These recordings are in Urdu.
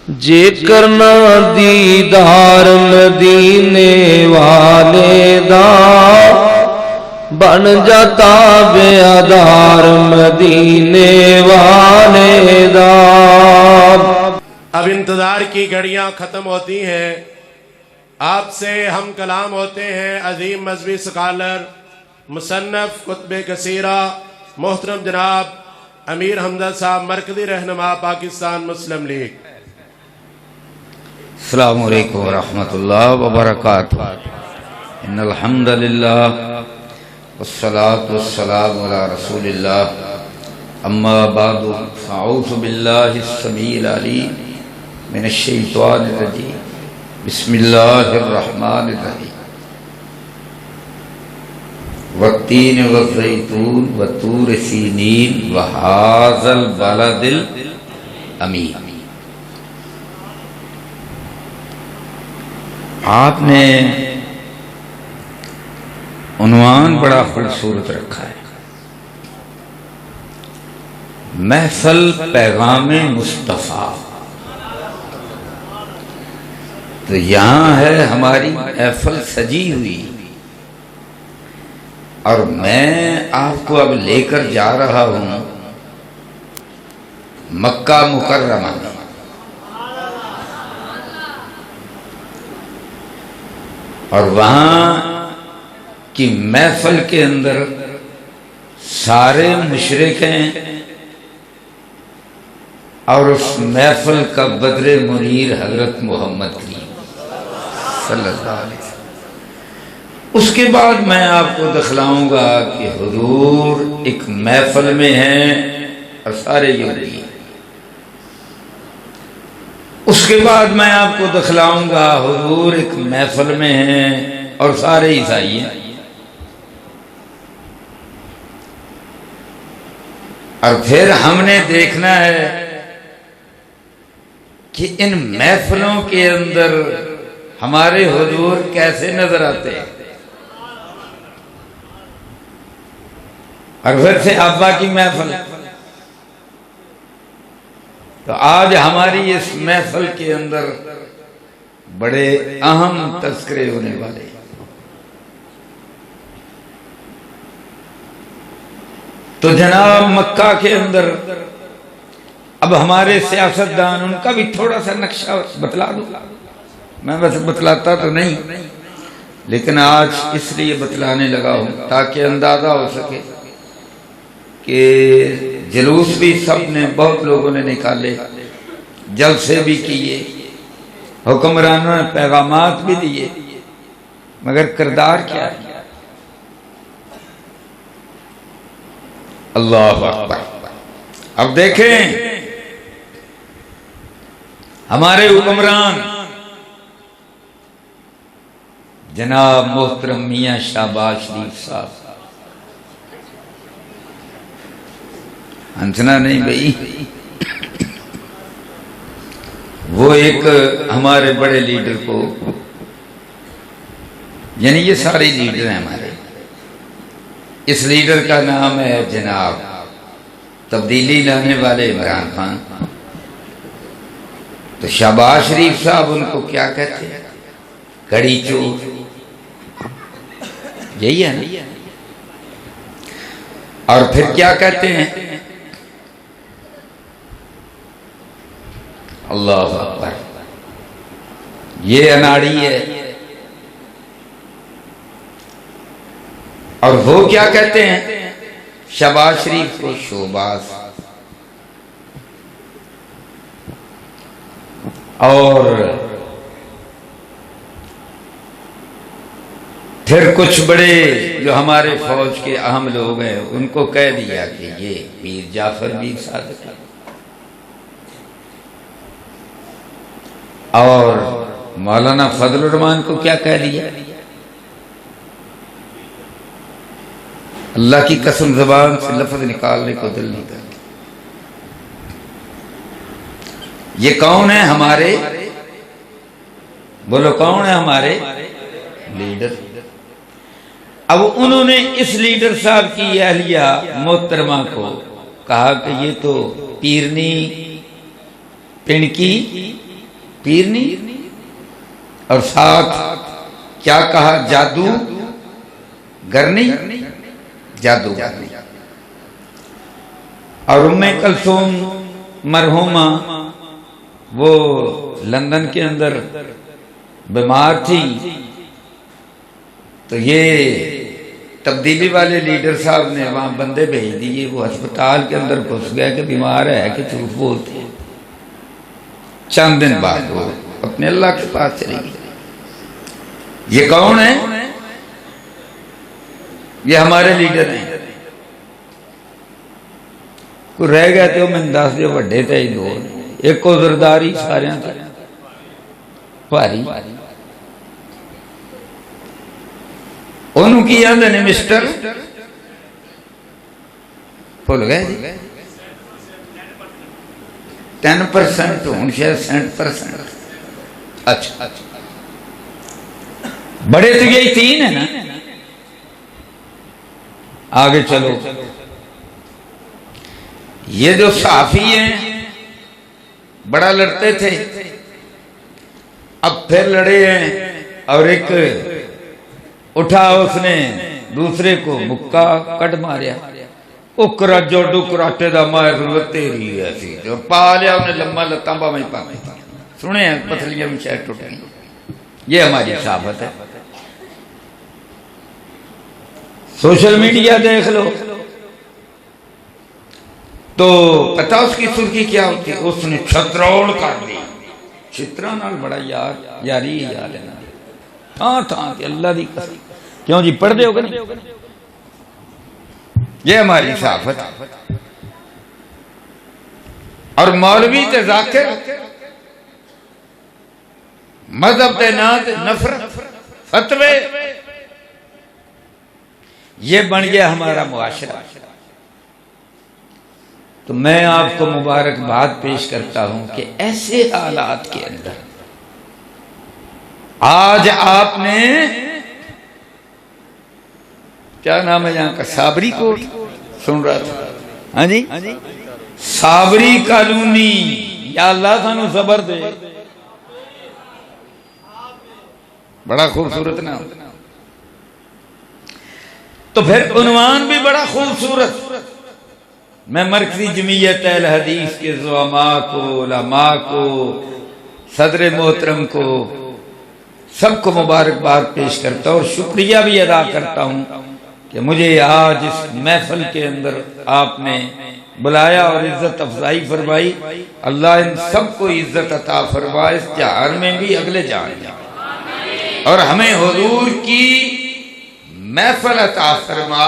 جے کرنا دیدار مدینے والے دا بن جاتا بیادار مدینے والے دا۔ اب انتظار کی گھڑیاں ختم ہوتی ہیں، آپ سے ہم کلام ہوتے ہیں عظیم مذہبی سکالر، مصنف کتب کثیرہ، محترم جناب امیر حمزہ صاحب، مرکزی رہنما پاکستان مسلم لیگ۔ السلام علیکم ورحمۃ اللہ وبرکاتہ۔ ان الحمد للہ والصلاة والسلام علی رسول اللہ، اما بعد فاعوذ باللہ السمیع العلیم من الشیطان الرجیم، بسم اللہ الرحمن الرحیم۔ والتین والزیتون وطور سینین وہذا البلد الامین۔ آپ نے عنوان بڑا خوبصورت رکھا ہے، محفل پیغام مصطفیٰ۔ تو یہاں ہے ہماری محفل سجی ہوئی، اور میں آپ کو اب لے کر جا رہا ہوں مکہ مکرمہ میں۔ اور وہاں کی محفل کے اندر سارے مشرک ہیں، اور اس محفل کا بدر منیر حضرت محمد کریم صلی اللہ علیہ وسلم۔ اس کے بعد میں آپ کو دکھلاؤں گا کہ حضور ایک محفل میں ہیں اور سارے یہودی ہیں۔ اس کے بعد میں آپ کو دکھلاؤں گا حضور ایک محفل میں ہیں اور سارے عیسائی ہیں۔ اور پھر ہم نے دیکھنا ہے کہ ان محفلوں کے اندر ہمارے حضور کیسے نظر آتے ہیں۔ اور پھر سے ابا کی محفل، تو آج ہماری اس محفل کے اندر بڑے اہم تذکرے ہونے والے ہیں۔ تو جناب مکہ کے اندر اب ہمارے سیاستدان، ان کا بھی تھوڑا سا نقشہ بتلا دوں۔ میں بس بتلاتا تو نہیں، لیکن آج اس لیے بتلانے لگا ہوں تاکہ اندازہ ہو سکے کہ جلوس بھی سب نے، بہت لوگوں نے نکالے، جلسے بھی کیے، حکمرانوں نے پیغامات بھی دیے، مگر کردار کیا ہے؟ اللہ اکبر۔ اب دیکھیں ہمارے حکمران جناب محترم میاں شہباز شریف صاحب، ہنسنا نہیں بھائی، وہ ایک ہمارے بڑے لیڈر کو، یعنی یہ سارے لیڈر ہیں ہمارے، اس لیڈر کا نام ہے جناب تبدیلی لانے والے عمران خان۔ تو شہباز شریف صاحب ان کو کیا کہتے ہیں؟ کڑی چور، یہی ہے نا؟ اور پھر کیا کہتے ہیں؟ اللہ اکبر، یہ اناڑی ہے۔ اور وہ کیا کہتے ہیں شہباز شریف کو؟ شوباز۔ اور پھر کچھ بڑے جو ہمارے فوج کے اہم لوگ ہیں ان کو کہہ دیا کہ یہ میر جعفر میر صادق۔ اور مولانا فضل الرحمان کو کیا کہہ دیا؟ اللہ کی قسم زبان سے لفظ نکالنے کو دل نہیں کرتا۔ یہ کون ہے ہمارے؟ بولو کون ہے ہمارے لیڈر؟ اب انہوں نے اس لیڈر صاحب کی اہلیہ محترمہ کو کہا کہ یہ تو پیرنی پنکی پیر نہیں، اور ساتھ کیا کہا؟ جادو گر نہیں، جادو گر نہیں۔ اور ام کلثوم مرحومہ وہ لندن کے اندر بیمار تھی، تو یہ تبدیلی والے لیڈر صاحب نے وہاں بندے بھیج دیے، وہ ہسپتال کے اندر گھس گیا کہ بیمار ہے کہ جھوٹ بولتے ہیں۔ چند دن بعد وہ اپنے اللہ کے پاس چلی گئی۔ یہ کون ہے؟ یہ ہمارے لیڈر ہیں۔ کوئی رہ گئے تھے میں دس دے وڈے تھے ہی دو، ایک کو زرداری سارے بھاری، انہوں کی یاد ہے مسٹر بھول گئے جی 10% ہوں شاید 60%۔ اچھا بڑے تو یہی تین ہے نا۔ آگے چلو، یہ جو صحافی ہیں بڑا لڑتے تھے، اب پھر لڑے ہیں، اور ایک اٹھا اس نے دوسرے کو مکہ کٹ ماریا، اکرا جوڑو کراٹے دا ماہر ضرورت تیری ایسی جو پا لیا انہیں لمبا لتاں با میں پانے سنے ہیں پتلیاں میں شاید ٹوٹ گئی۔ یہ ہماری صحافت ہے۔ سوشل میڈیا دیکھ لو تو پتہ اس کی سرخی کیا ہوتی ہے؟ اس نے چھتروڑ کر دی، چھترہ نال بڑا یاری یار لینا تھا کہ اللہ دی قسم، کیوں جی پڑھ دے ہوگا نہیں؟ یہ ہماری صحافت۔ اور مولوی تے ذاکر مذہب تے نات نفرت فتوے، یہ بن گیا ہمارا معاشرہ۔ تو میں آپ کو مبارکباد پیش کرتا ہوں کہ ایسے حالات کے اندر آج آپ نے کیا نام ہے یہاں کا، صابری کوٹ سن رہا تھا، ہاں جی صابری کالونی، یا اللہ سانو صبر دے، بڑا خوبصورت نام۔ تو پھر عنوان بھی بڑا خوبصورت۔ میں مرکزی جمعیت اہل حدیث کے زعماء کو، علماء کو، صدر محترم کو، سب کو مبارکباد پیش کرتا ہوں اور شکریہ بھی ادا کرتا ہوں کہ مجھے آج اس محفل کے اندر آپ نے بلایا اور عزت افزائی فرمائی۔ اللہ ان سب کو عزت عطا فرمائے، اس جہان میں بھی اگلے جہان میں، اور ہمیں حضور کی محفل عطا فرما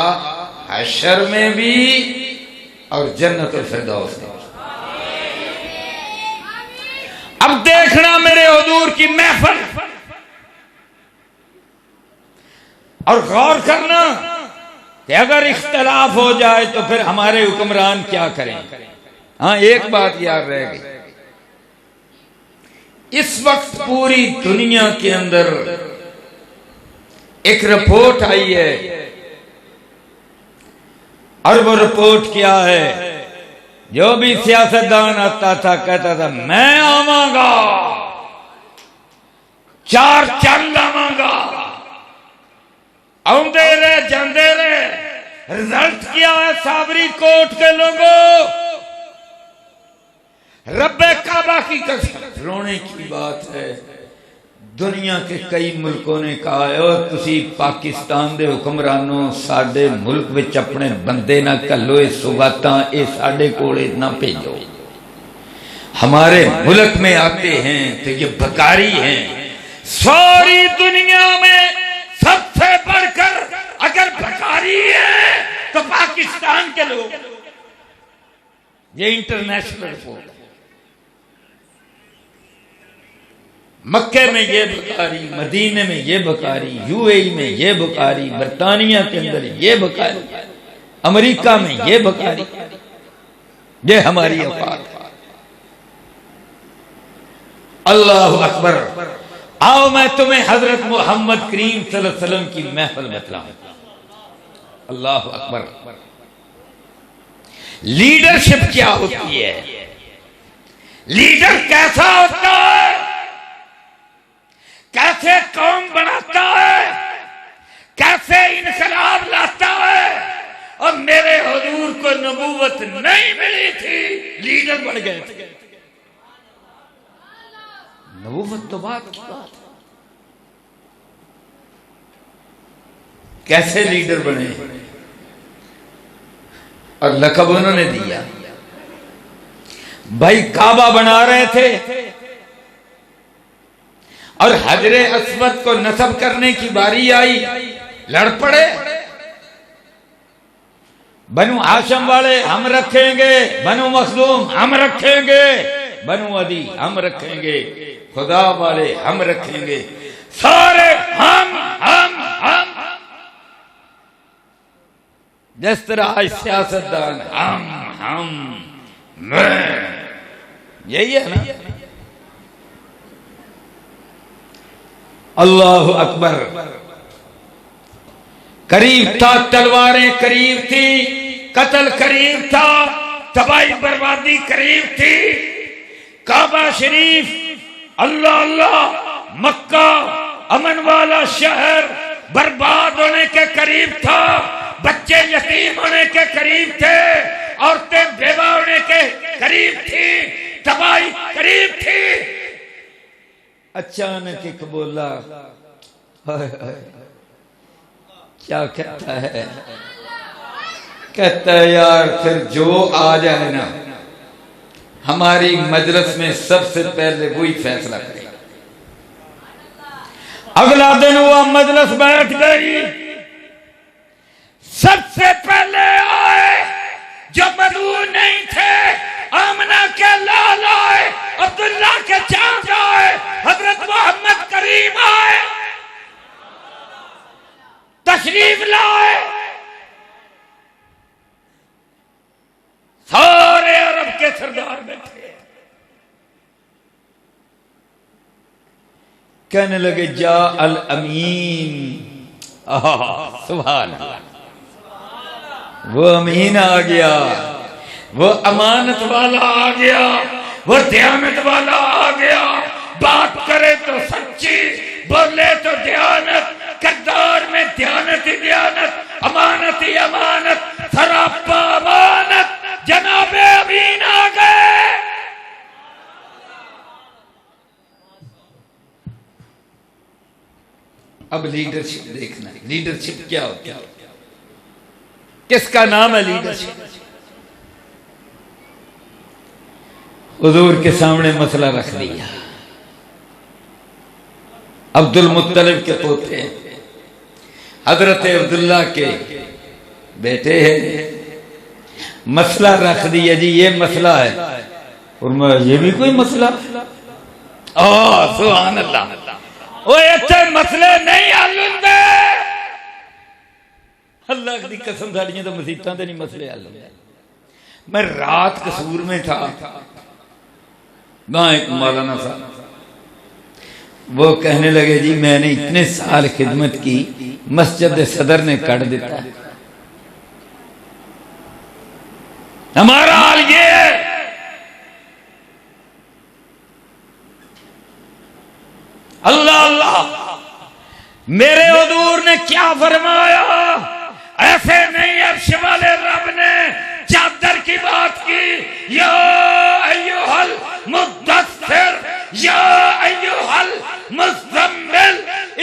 حشر میں بھی اور جنت الفردوس میں۔ اب دیکھنا میرے حضور کی محفل اور غور کرنا کہ اگر اختلاف ہو جائے تو پھر ہمارے حکمران کیا کریں۔ ہاں ایک بات یاد رہ گئی، اس وقت پوری دنیا کے اندر ایک رپورٹ آئی ہے، اور وہ رپورٹ کیا ہے؟ جو بھی سیاستدان آتا تھا کہتا تھا میں آواں گا، 4 چند آواں گا، آؤندے رہے جاندے رہے۔ رزلٹ کیا ہے صابری کوٹ کے لوگوں؟ رب کعبہ کی قسم، رونے کی بات ہے، دنیا کے کئی ملکوں نے کہا ہے اور تسی پاکستان دے حکمرانوں ساڈے ملک وچ اپنے بندے نہ کلو، اے سوگاتاں اے ساڈے کولے نہ بھیجو، ہمارے ملک میں آتے ہیں تو یہ بھکاری ہیں۔ ساری دنیا میں سب سے بڑھ کر اگر بھکاری ہے تو پاکستان کے لوگ، یہ انٹرنیشنل رپورٹ۔ مکے میں یہ بھکاری، مدینے میں یہ بھکاری، یو اے ای میں یہ بھکاری، برطانیہ کے اندر یہ بھکاری، امریکہ میں یہ بھکاری، یہ ہماری اوقات ہے۔ اللہ اکبر۔ آؤ میں تمہیں حضرت محمد کریم صلی اللہ علیہ وسلم کی محفل بتلاؤں۔ اللہ اکبر۔ لیڈرشپ کیا ہوتی ہے؟ لیڈر کیسا ہوتا ہے؟ نبوت نہیں ملی تھی، لیڈر بن گئے تھے۔ نبوت تو بات کی بات ہے، کیسے لیڈر بنے اور لقب انہوں نے دیا۔ بھائی کعبہ بنا رہے تھے اور حجر اسود کو نصب کرنے کی باری آئی، لڑ پڑے۔ بنو ہاشم والے ہم رکھیں گے، بنو مخزوم ہم رکھیں گے، بنو عدی ہم رکھیں گے، خدا والے ہم رکھیں گے، سارے ہم۔ جس طرح آج سیاستدان ہم میں، یہی ہے نا۔ اللہ اکبر، قریب تھا، تلواریں قریب تھی، قتل قریب تھا، تباہی بربادی قریب تھی۔ کعبہ شریف، اللہ اللہ، مکہ امن والا شہر برباد ہونے کے قریب تھا، بچے یتیم ہونے کے قریب تھے، عورتیں بیوہ ہونے کے قریب تھی، تباہی قریب تھی۔ اچانک ایک بولا، کیا کہتا ہے؟ کہتا ہے یار پھر جو آ جائے نا ہماری مجلس میں سب سے پہلے وہی فیصلہ کرے۔ اگلا دن وہ مجلس بیٹھ گئی، سب سے پہلے آئے جو مدعو نہیں تھے، آمنہ کے لال آئے، عبداللہ کے چاچا آئے، حضرت محمد کریم آئے، تشریف لائے۔ سارے عرب کے سردار بیٹھے، کہنے لگے جا الامین، سبحان اللہ، وہ امین آ گیا، وہ امانت والا آ گیا، وہ دیانت والا آ گیا، بات کرے تو سچی، بولے تو دیانت، کردار میں دیانت ہی دیانت، امانت ہی امانت، سراپا امانت۔ جناب امین آ گئے۔ اب لیڈرشپ دیکھنا ہے، لیڈرشپ کیا ہوتی ہے، کس کا نام ہے لیڈرشپ؟ حضور کے سامنے مسئلہ رکھ دیا، عبد المطلب کے پوتے حضرت عبداللہ کے بیٹے ہیں، مسئلہ رکھ دیا جی یہ مسئلہ ہے، اور میں یہ بھی کوئی مسئلہ، سبحان اللہ، وہ ایتھے مسئلے نہیں حل ہوندے، اللہ کی قسم ساڑیاں تو مسیحتاں تے نہیں مسئلے حل ہوندے۔ میں رات قصور میں تھا، وہاں ایک مولانا صاحب وہ کہنے لگے جی میں نے اتنے سال خدمت کی، مسجد صدر نے کٹ دیتا ہے، ہمارا حال یہ ہے۔ اللہ اللہ، میرے حضور نے کیا فرمایا؟ ایسے نہیں عرش والے رب نے چادر کی بات کی، یا ایھا المدثر یا ایھا المزمل،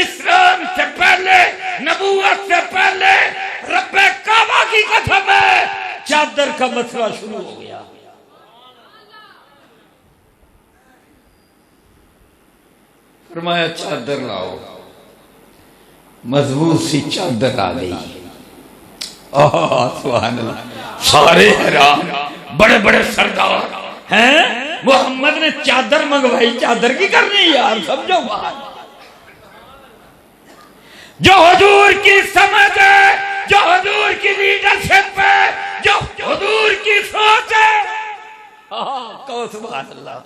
اسلام سے پہلے، نبوت سے پہلے رب کعبہ کی قسم ہے، چادر کا مسئلہ شروع ہو گیا۔ فرمایا چادر لاؤ، مضبوط سی چادر آ گئی، سبحان اللہ، سارے حیران، بڑے بڑے سردار ہیں، محمد نے چادر منگوائی، چادر کی کرنی یار، سمجھو بات، جو حضور کی سمجھ ہے، جو حضور کی لیڈرشپ ہے، جو حضور کی سوچ ہے، کہو سبحان اللہ،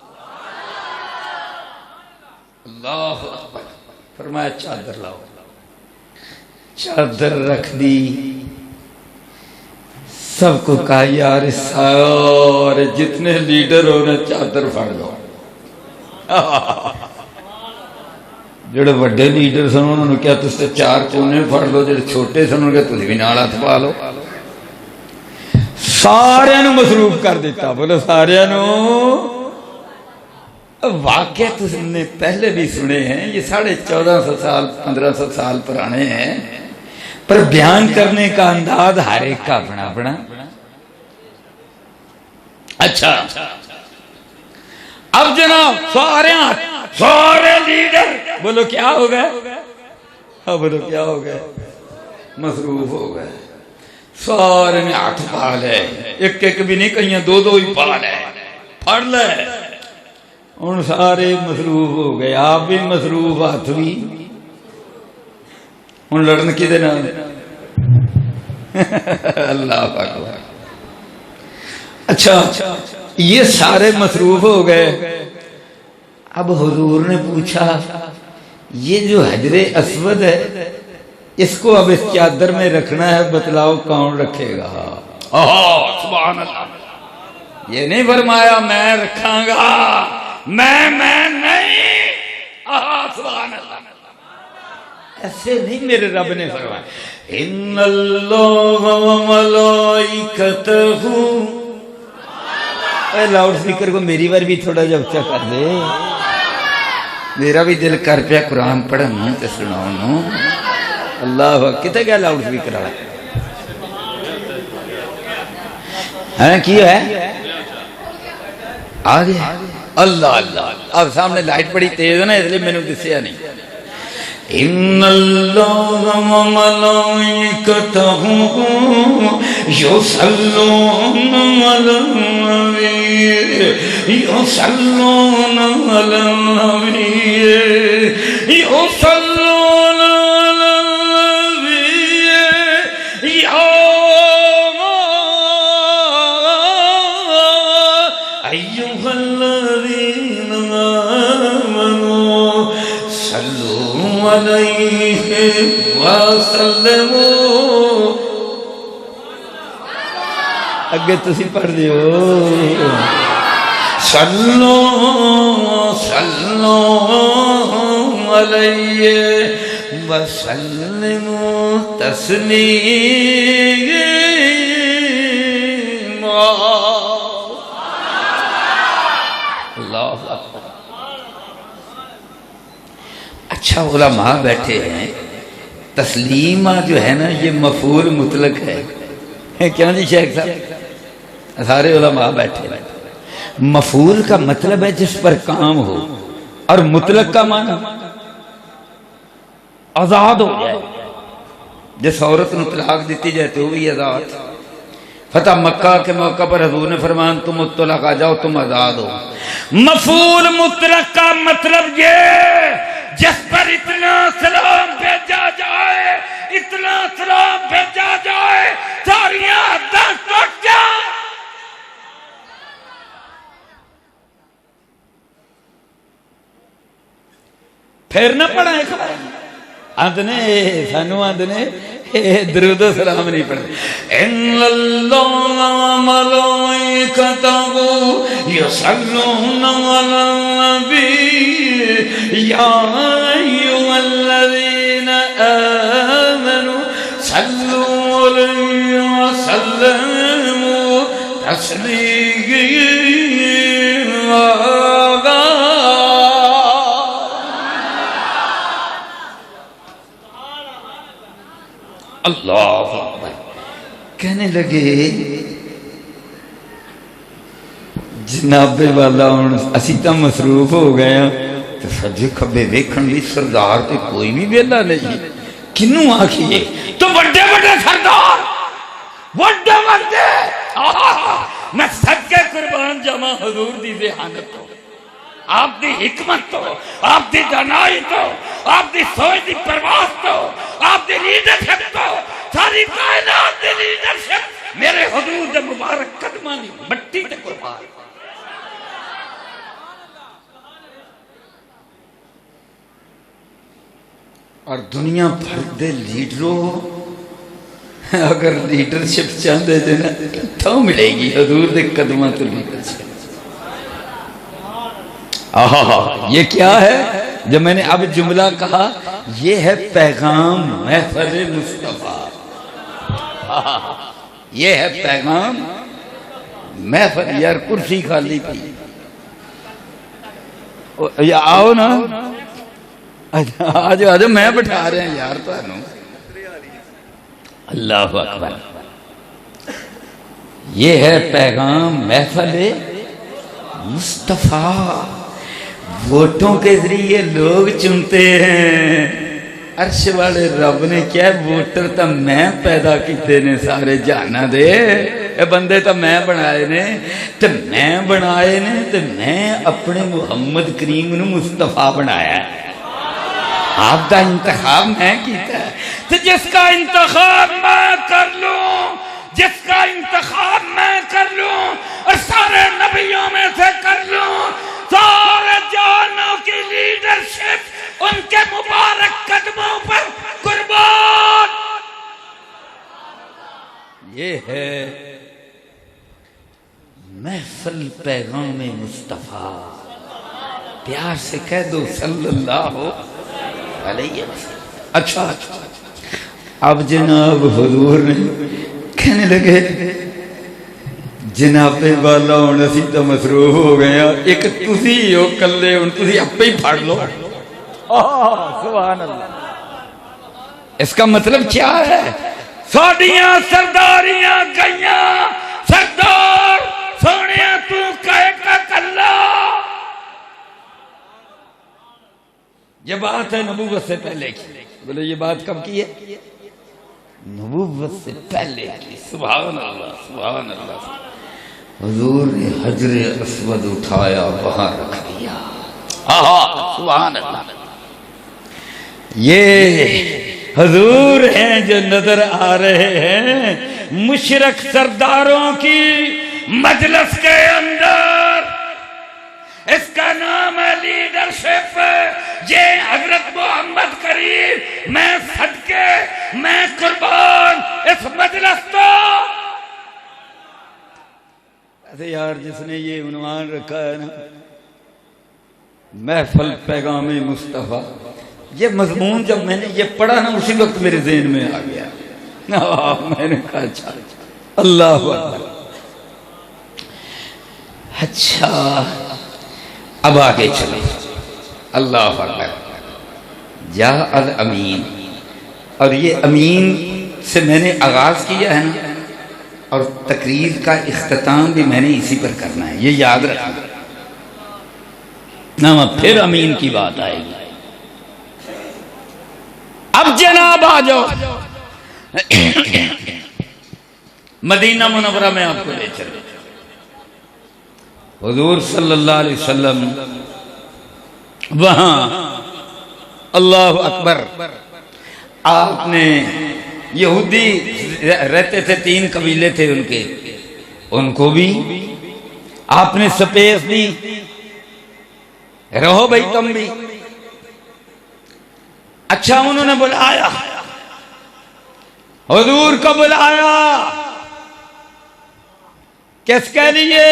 اللہ اکبر۔ فرمایا چادر لاؤ، چادر رکھ دی، سب کو کہا یار سارے جتنے لیڈر ہو رہے چادر پھڑ لو، جڑے بڑے لیڈر سن انہوں نے کیا تس چار کونے پھڑ لو، جڑے چھوٹے سن انہوں نے کیا تس بھی نال ہتھ پا لو، سارے نو مصروف کر دیتا. بولو سارے نو. واقعہ تو ہم نے پہلے بھی سنے ہیں, یہ 1450 سال 1500 سال پرانے ہیں, پر بیان کرنے کا انداز ہر ایک کا اپنا اپنا. اچھا اب جناب سارے لیڈر بولو کیا ہو گئے, ہاں بولو کیا ہو گئے, مصروف ہو گئے. سارے نے ہاتھ پا لے, ایک ایک بھی نہیں, کہیں دو دو ہی پا لے, پڑھ لے. ان سارے مصروف ہو گئے, آپ بھی مصروف, ہاتھ بھی. ان لڑن کی دے نام اللہ اکبر. اچھا یہ سارے مصروف ہو گئے. اب حضور نے پوچھا یہ جو حجر اسود ہے اس کو اب اس چادر میں رکھنا ہے, بتلاؤ کون رکھے گا؟ سبحان اللہ. یہ نہیں فرمایا میں رکھاں گا, میں نہیں. سبحان اللہ. ایسے نہیں میرے رب نے فرمایا. ان اللہ و ملائکتہ. اے لاؤڈ سپیکر کو میری بار بھی تھوڑا جا اچھا کر دے, میرا بھی دل کر پیا قرآن پڑھنا تے سناؤ. اللہ کتے گیا لاؤڈ سپیکر والا ہے, کی ہے آ گیا. اللہ اللہ. اب سامنے لائٹ بڑی تیز ہے نا, اس لیے میں نے دسیا نہیں. ان اللہ و ملائکتہ یصلون علی النبی یصلون علی النبی یصلون علی النبی یا ایھا الذین آمنوا صلوا علیہ وسلموا. اگے تسی پڑھ دیو. صلو علیہ وسلموا تسلیما. اللہ اکبر. اچھا علماء بیٹھے ہیں, تسلیمہ جو ہے نا یہ مفعول مطلق ہے. کیا جی شیخ صاحب؟ سارے علماء بیٹھے ہیں. مفعول کا مطلب ہے جس پر کام ہو, اور مطلق کا معنی آزاد ہو جائے. جس عورت نے طلاق دیتی جائے تو بھی آزاد. فتح مکہ کے موقع پر حضور نے فرمایا تم مطلق آ جاؤ, تم آزاد ہو. مفعول مطلق کا مطلب یہ جس پر اتنا سلام بھیجا جائے, اتنا سلام بھیجا جائے ساری حدیں ٹوٹ جائیں. پھر نہ پڑھیں خبر آدھنے سانو آدھنے درود و سلام نہیں پڑھتے. ان اللہ و ملائکتہ یصلون علی النبی یا ایھا الذین آمنوا صلوا علیہ وسلموا تسلیما. اللہ اکبر. کہنے لگے جناب والا ہوں اسی تو مصروف ہو گئے ہیں, تو سجے کھبے ویکھن بھی سردار تے کوئی بھی ویلا نہیں. کنوں آکھیے تو بڑے بڑے سردار, بڑے بڑے میں صدقے قربان جمع حضور دی ذہانت تو, آپ دی حکمت تو, آپ دی دانائی تو, آپ دی سوچ دی پرواز تو, آپ دی لیڈرشپ تو, ساری کائنات دی لیڈرشپ میرے حضور دے مبارک قدماں دی مٹی تے قربان. اور دنیا بھر دے لیڈروں اگر لیڈرشپ چاہتے تھے نا تو ملے گی حضور دے قدماں تو لیڈرشپ. یہ کیا ہے جب میں نے اب جملہ کہا, یہ ہے پیغام محفل مصطفیٰ. یہ ہے پیغام محفل یار کرسی خالی پی یا آؤ نا آج آج میں بٹھا رہے ہیں یار تو اللہ اکبر یہ ہے پیغام محفل مصطفیٰ ووٹوں کے ذریعے لوگ چنتے ہیں عرش والے رب نے کیا ووٹر تو میں پیدا کیتے نے سارے جانا دے اے بندے تو میں بنائے نے تو میں اپنے محمد کریم نے مصطفیٰ بنایا ہے آپ کا انتخاب میں کیتا ہے تو جس کا انتخاب میں کر لوں جس کا انتخاب میں کر لوں اور سارے نبیوں میں سے کر لوں سارے جہانوں کی لیڈرشپ ان کے مبارک قدموں پر قربان یہ ہے محفل پیغام مصطفیٰ پیار سے کہہ دو صلی اللہ علیہ وسلم اچھا اب جناب حضور نے کہنے لگے جناب والا ہوں اسی تو مصروف ہو گیا ایک تسی ہو کلے ہوں تسی اپنے ہی پھاڑ لو سبحان اللہ اس کا مطلب کیا ہے ساڑیاں سرداریاں گئیاں سردار سونیاں تو کہے کا کلا یہ بات ہے نبوت سے پہلے کی بولے یہ بات کب کی ہے نبوت سے پہلے کی سبحان اللہ سبحان اللہ حضور نے حجر اسود اٹھایا وہاں رکھ دیا سبحان اللہ یہ حضور ہیں جو نظر آ رہے ہیں مشرق سرداروں کی مجلس کے اندر اس کا نام ہے لیڈرشپ یہ حضرت محمد کریم میں صدقے میں قربان اس مجلس تو ایسے یار جس نے یہ عنوان رکھا ہے نا محفل پیغام مصطفیٰ یہ مضمون جب میں نے یہ پڑھا نا اسی وقت میرے ذہن میں آ گیا میں نے کہا اچھا اللہ اکبر اچھا اب آگے چلے اللہ اکبر یا الامین اور یہ امین سے میں نے آغاز کیا ہے نا اور تقریر کا اختتام بھی میں نے اسی پر کرنا ہے یہ یاد رکھنا نہ پھر امین کی بات آئے گی اب جناب آ جاؤ مدینہ منورہ میں آپ کو لے چلے حضور صلی اللہ علیہ وسلم وہاں اللہ اکبر آپ نے یہودی رہتے تھے 3 قبیلے تھے ان کے ان کو بھی آپ نے سپیس دی رہو بھائی تم بھی اچھا انہوں نے بلایا حضور کو بلایا کس کے لیے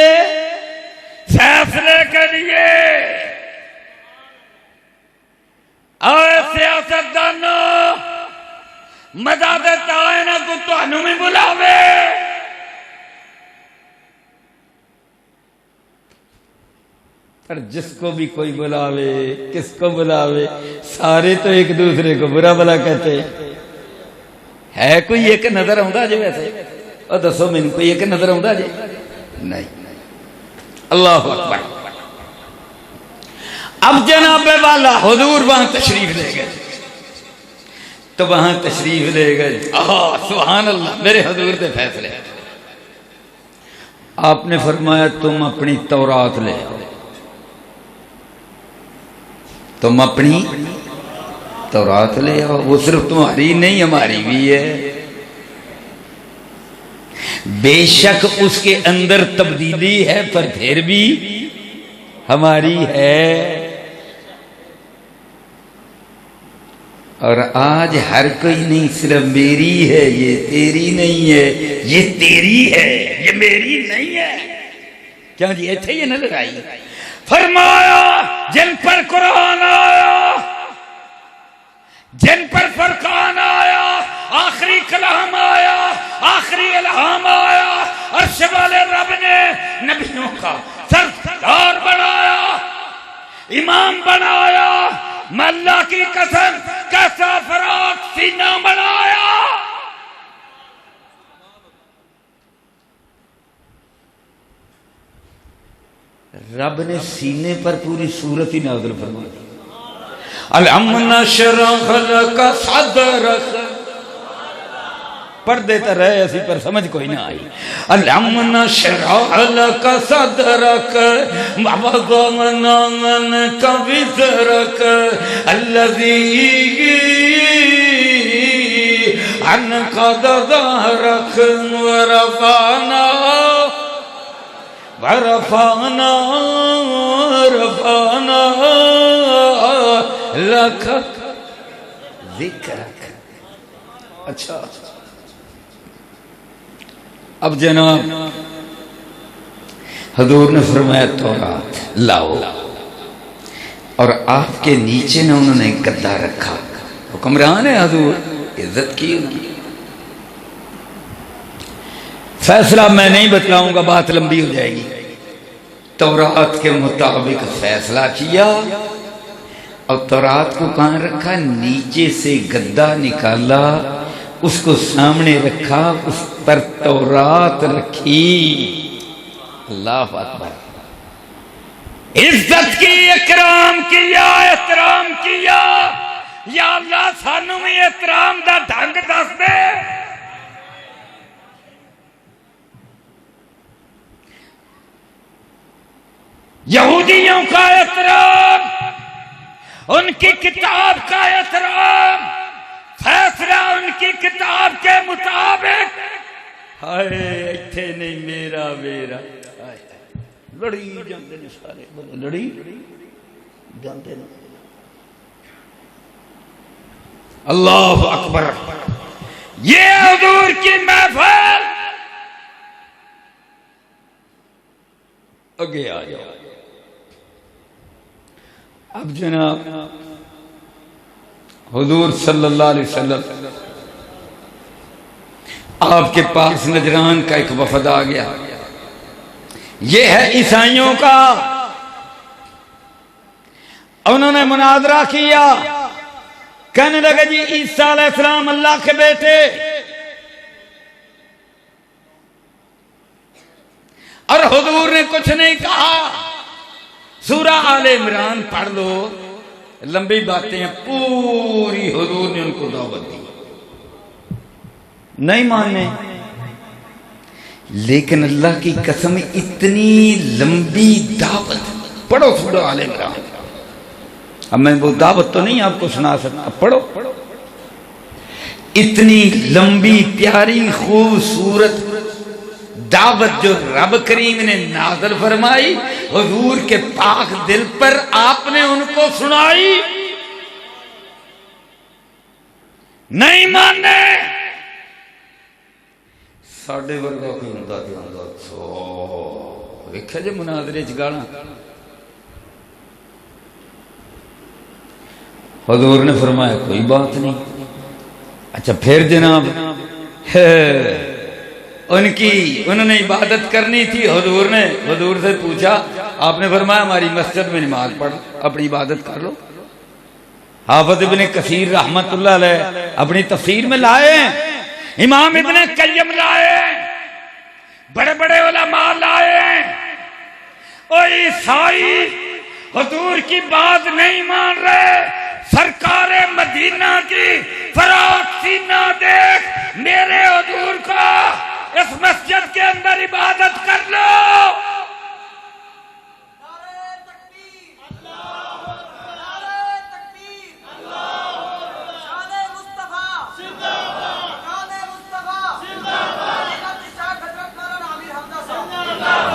فیصلے کے لیے اے سیاستدانوں مدد تعینہ کو تانوں میں بلاوے پر جس کو بھی کوئی بلاوے کس کو بلاوے سارے تو ایک دوسرے کو برا بلا کہتے ہے کوئی ایک نظر آؤں جی ویسے اور دسو میں کوئی ایک نظر آؤں جی نہیں اللہ اکبر اب جناب والا حضور وہاں تشریف لے گئے تو وہاں تشریف لے گئے سبحان اللہ میرے حضور دے فیصلے آپ نے فرمایا تم اپنی تورات لے آؤ تم اپنی تورات لے آؤ وہ صرف تمہاری نہیں ہماری بھی ہے بے شک اس کے اندر تبدیلی ہے پر پھر بھی ہماری ہے اور آج ہر کوئی نہیں صرف میری ہے یہ تیری نہیں ہے یہ تیری ہے یہ میری نہیں ہے کیا جی ایتھے یہ نہ لڑائی فرمایا جن پر قرآن آیا جن پر فرقان آیا آخری کلام آیا آخری الہام آیا عرش والے رب نے نبیوں کا سردار بنایا، امام بنایا، میں اللہ کی قسم کیسا فراق سینہ بنایا. رب نے سینے پر پوری صورت ہی نازل فرمائی. الم نشرح لک صدرک، پڑھ دیتا رہے اسی پر سمجھ کوئی نہ آئی. الم نشرح لک صدرک ووضعنا عنک وزرک الذی انقض ظہرک ورفعنا لک ذکرک. اچھا اب جناب حضور نے فرمایا تورات لاؤ، اور آپ کے نیچے نے انہوں نے گدا رکھا. حکمران ہے حضور، عزت کی ان کی. فیصلہ میں نہیں بتلاؤں گا، بات لمبی ہو جائے گی. تورات کے مطابق فیصلہ کیا، اور تورات کو کہاں رکھا؟ نیچے سے گدا نکالا، اس کو سامنے رکھا، اس پر تورات رکھی. اللہ اکبر. عزت کی، اکرام کیا، احترام کیا. یا اللہ سانو بھی احترام دا ڈھنگ دس دے. یہودیوں کا احترام، ان کی کتاب کا احترام، فیصلہ ان کی کتاب کے مطابق. ہائے ایتھے نہیں میرا میرا لڑی جاندے نے سارے، لڑی جاندے نے. اللہ اکبر. یہ حضور کی محفل. اگے آ جاؤ. اب جناب حضور صلی اللہ علیہ وسلم آپ کے پاس نجران کا ایک وفد آ گیا. یہ ہے عیسائیوں کا. انہوں نے مناظرہ کیا، کہنے لگے جی عیسیٰ علیہ السلام اللہ کے بیٹے. اور حضور نے کچھ نہیں کہا. سورہ آل عمران پڑھ لو، لمبی باتیں ہیں، پوری حضور نے ان کو دعوت دی. نہیں ماننے، لیکن اللہ کی قسم اتنی لمبی دعوت. پڑھو سورہ آل عمران. اب میں وہ دعوت تو نہیں آپ کو سنا سکتا، پڑھو. اتنی لمبی پیاری خوبصورت دعوت جو رب کریم نے نازل فرمائی حضور کے پاک دل پر، آپ نے ان کو سنائی. نہیں ماننے. ساڈے ورگا کوئی ہوندا تے ہوندا سو ویکھیا جے مناظرے چ گانا. حضور نے فرمایا کوئی بات نہیں. اچھا پھر جناب انہوں نے عبادت کرنی تھی. حضور سے پوچھا، آپ نے فرمایا ہماری مسجد میں نماز پڑھ، اپنی عبادت کر لو. حافظ ابن کثیر رحمت اللہ علیہ اپنی تفسیر میں لائے، امام ابن قیم لائے، بڑے بڑے علماء لائے. اور عیسائی حضور کی بات نہیں مان رہے. سرکار مدینہ کی فراق سینہ دیکھ میرے حضور کا، اس مسجد کے اندر عبادت کر لو.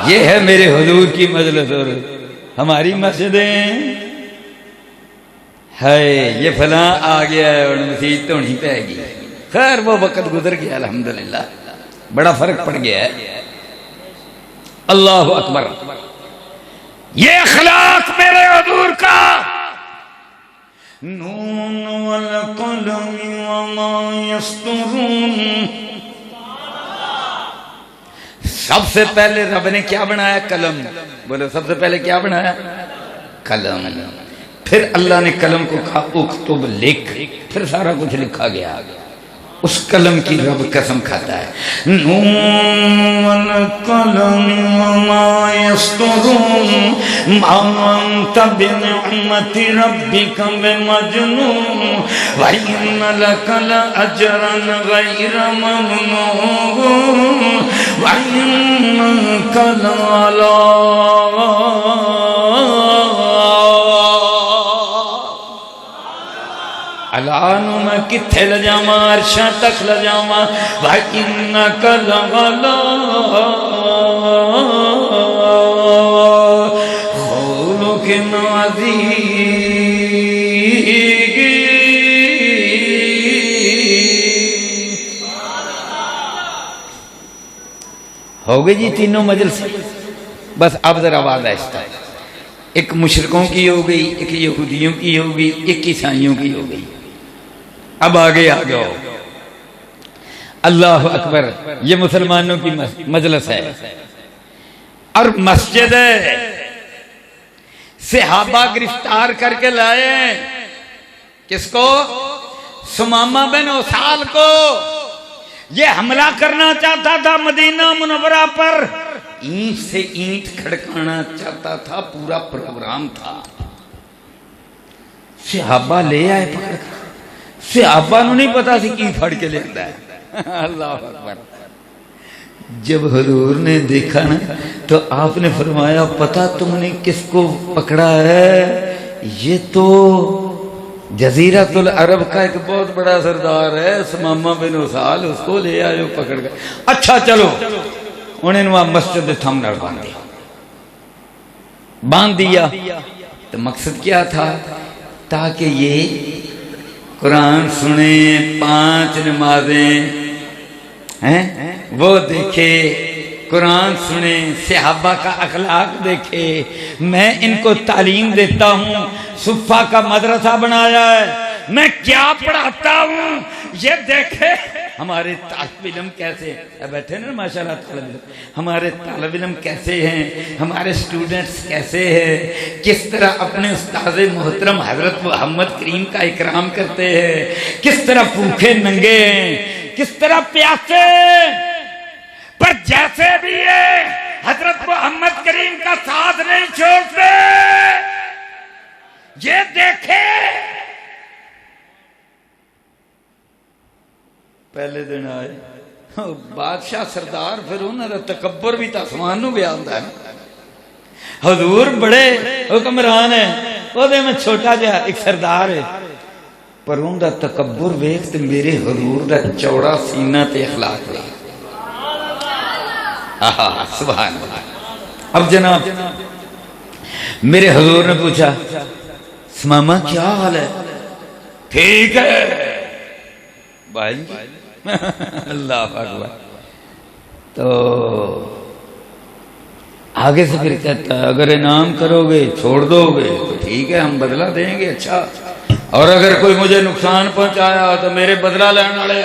یہ ہے میرے حضور کی مجلس اور ہماری مسجدیں. ہے یہ فلاں آ گیا ہے اور مسیح تو نہیں پہ گی. خیر وہ وقت گزر گیا، الحمدللہ بڑا فرق پڑ گیا ہے. اللہ اکبر. یہ اخلاق میرے حضور کا. نون والقلم وما يسطرون. سب سے پہلے رب نے کیا بنایا؟ قلم. بولو سب سے پہلے کیا بنایا؟ قلم. پھر اللہ نے قلم کو کہا اکتب لکھ، پھر سارا کچھ لکھا گیا. اس قلم کی رب قسم کھاتا ہے نون والقلم وما يسطرون ما انت بنعمت ربك بمجنون وإن لك لأجرا غير ممنون وإنك لعلى علانو میں کتھے لجاما عرشہ تک لجاما وَإِنَّكَ لَعَلَىٰ خُلُقٍ عَظِيمٍ. ہو گئی جی تینوں مجلس. بس اب ذرا آواز آہستہ ہے. ایک مشرکوں کی ہو گئی، ایک یہودیوں کی ہو گئی، ایک عیسائیوں کی ہو گئی. اب آگے آ گئے. اللہ اکبر. یہ مسلمانوں کی مجلس ہے اور مسجد ہے. صحابہ گرفتار کر کے لائے. کس کو؟ سمامہ بن اسال کو. یہ حملہ کرنا چاہتا تھا مدینہ منورہ پر، اینٹ سے اینٹ کھڑکانا چاہتا تھا، پورا پروگرام تھا. صحابہ لے آئے پکڑ کر. صحابہ نو نہیں پتا سی کی پھڑ کے لے آتا ہے. اللہ اکبر. جب حضور نے دیکھا نا تو آپ نے فرمایا پتا تم نے کس کو پکڑا ہے؟ یہ تو جزیرۃ العرب کا ایک بہت بڑا سردار ہے سمامہ بن اسال، اس کو لے آئے پکڑ کر. اچھا چلو. انہیں نو مسجد تھم نہ باندھ دیا. تو مقصد کیا تھا؟ تاکہ یہ قرآن سنیں، 5 نمازیں ہیں وہ دیکھے، قرآن سنیں، صحابہ کا اخلاق دیکھے. میں ان کو تعلیم دیتا ہوں. صفہ کا مدرسہ بنایا ہے، میں کیا پڑھاتا ہوں یہ دیکھے. ہمارے طالب علم کیسے بیٹھے نا ماشاءاللہ طالب علم، ہمارے طالب علم کیسے ہیں، ہمارے سٹوڈنٹس کیسے ہیں، کس طرح اپنے استاذ محترم حضرت محمد کریم کا اکرام کرتے ہیں، کس طرح بھوکے ننگے ہیں، کس طرح پیاسے. پر جیسے بھی ہے حضرت محمد کریم کا ساتھ نہیں چھوڑتے. یہ دیکھے پہلے دن آئے بادشاہ سردار، پھر انہوں نے تکبر بھی تاسمان نو گیا ہوتا ہے. حضور بڑے حکمران ہیں، وہ دے میں چھوٹا جا ایک سردار ہے، پر ان دا تکبر ویکھ تے میرے حضور دا چوڑا سینہ تے اخلاق ویکھ. سبحان اللہ. اب جناب میرے حضور نے پوچھا سمامہ کیا حال ہے؟ ٹھیک ہے بھائی. اللہ اکبر. تو آگے سے پھر کہتا ہے اگر انعام کرو گے چھوڑ دو گے تو ٹھیک ہے ہم بدلہ دیں گے. اچھا، اور اگر کوئی مجھے نقصان پہنچایا تو میرے بدلہ لینے والے.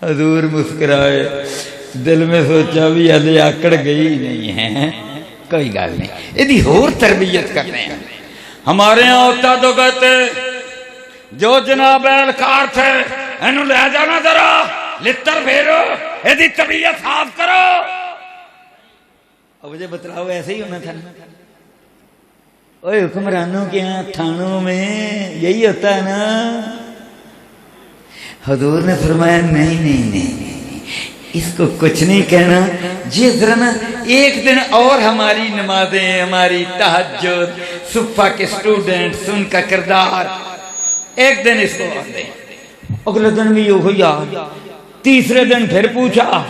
حضور مسکرائے، دل میں سوچا بھی ہلے آکڑ گئی نہیں ہے، کوئی گل نہیں، یہ ہور تربیت کرنے ہیں. ہمارے یہاں ہوتا تو کہتے جو جناب اہلکار تھے اینو لے جانا ذرا لتر پھیرو، یہ طبیعت صاف کرو. اب مجھے بتلاؤ ایسے ہی ہونا تھا. اوے حکمرانوں کے یہاں تھانوں میں یہی ہوتا ہے نا. حضور نے فرمایا نہیں نہیں نہیں، اس کو کچھ نہیں کہنا. جی ذرا نا ایک دن اور ہماری نمازیں، ہماری تہجد، صفہ کے سٹوڈنٹس، ان کا کردار، ایک دن اس کو اور دیں. اگلے دن بھی یہ یاد. تیسرے دن پھر پوچھا،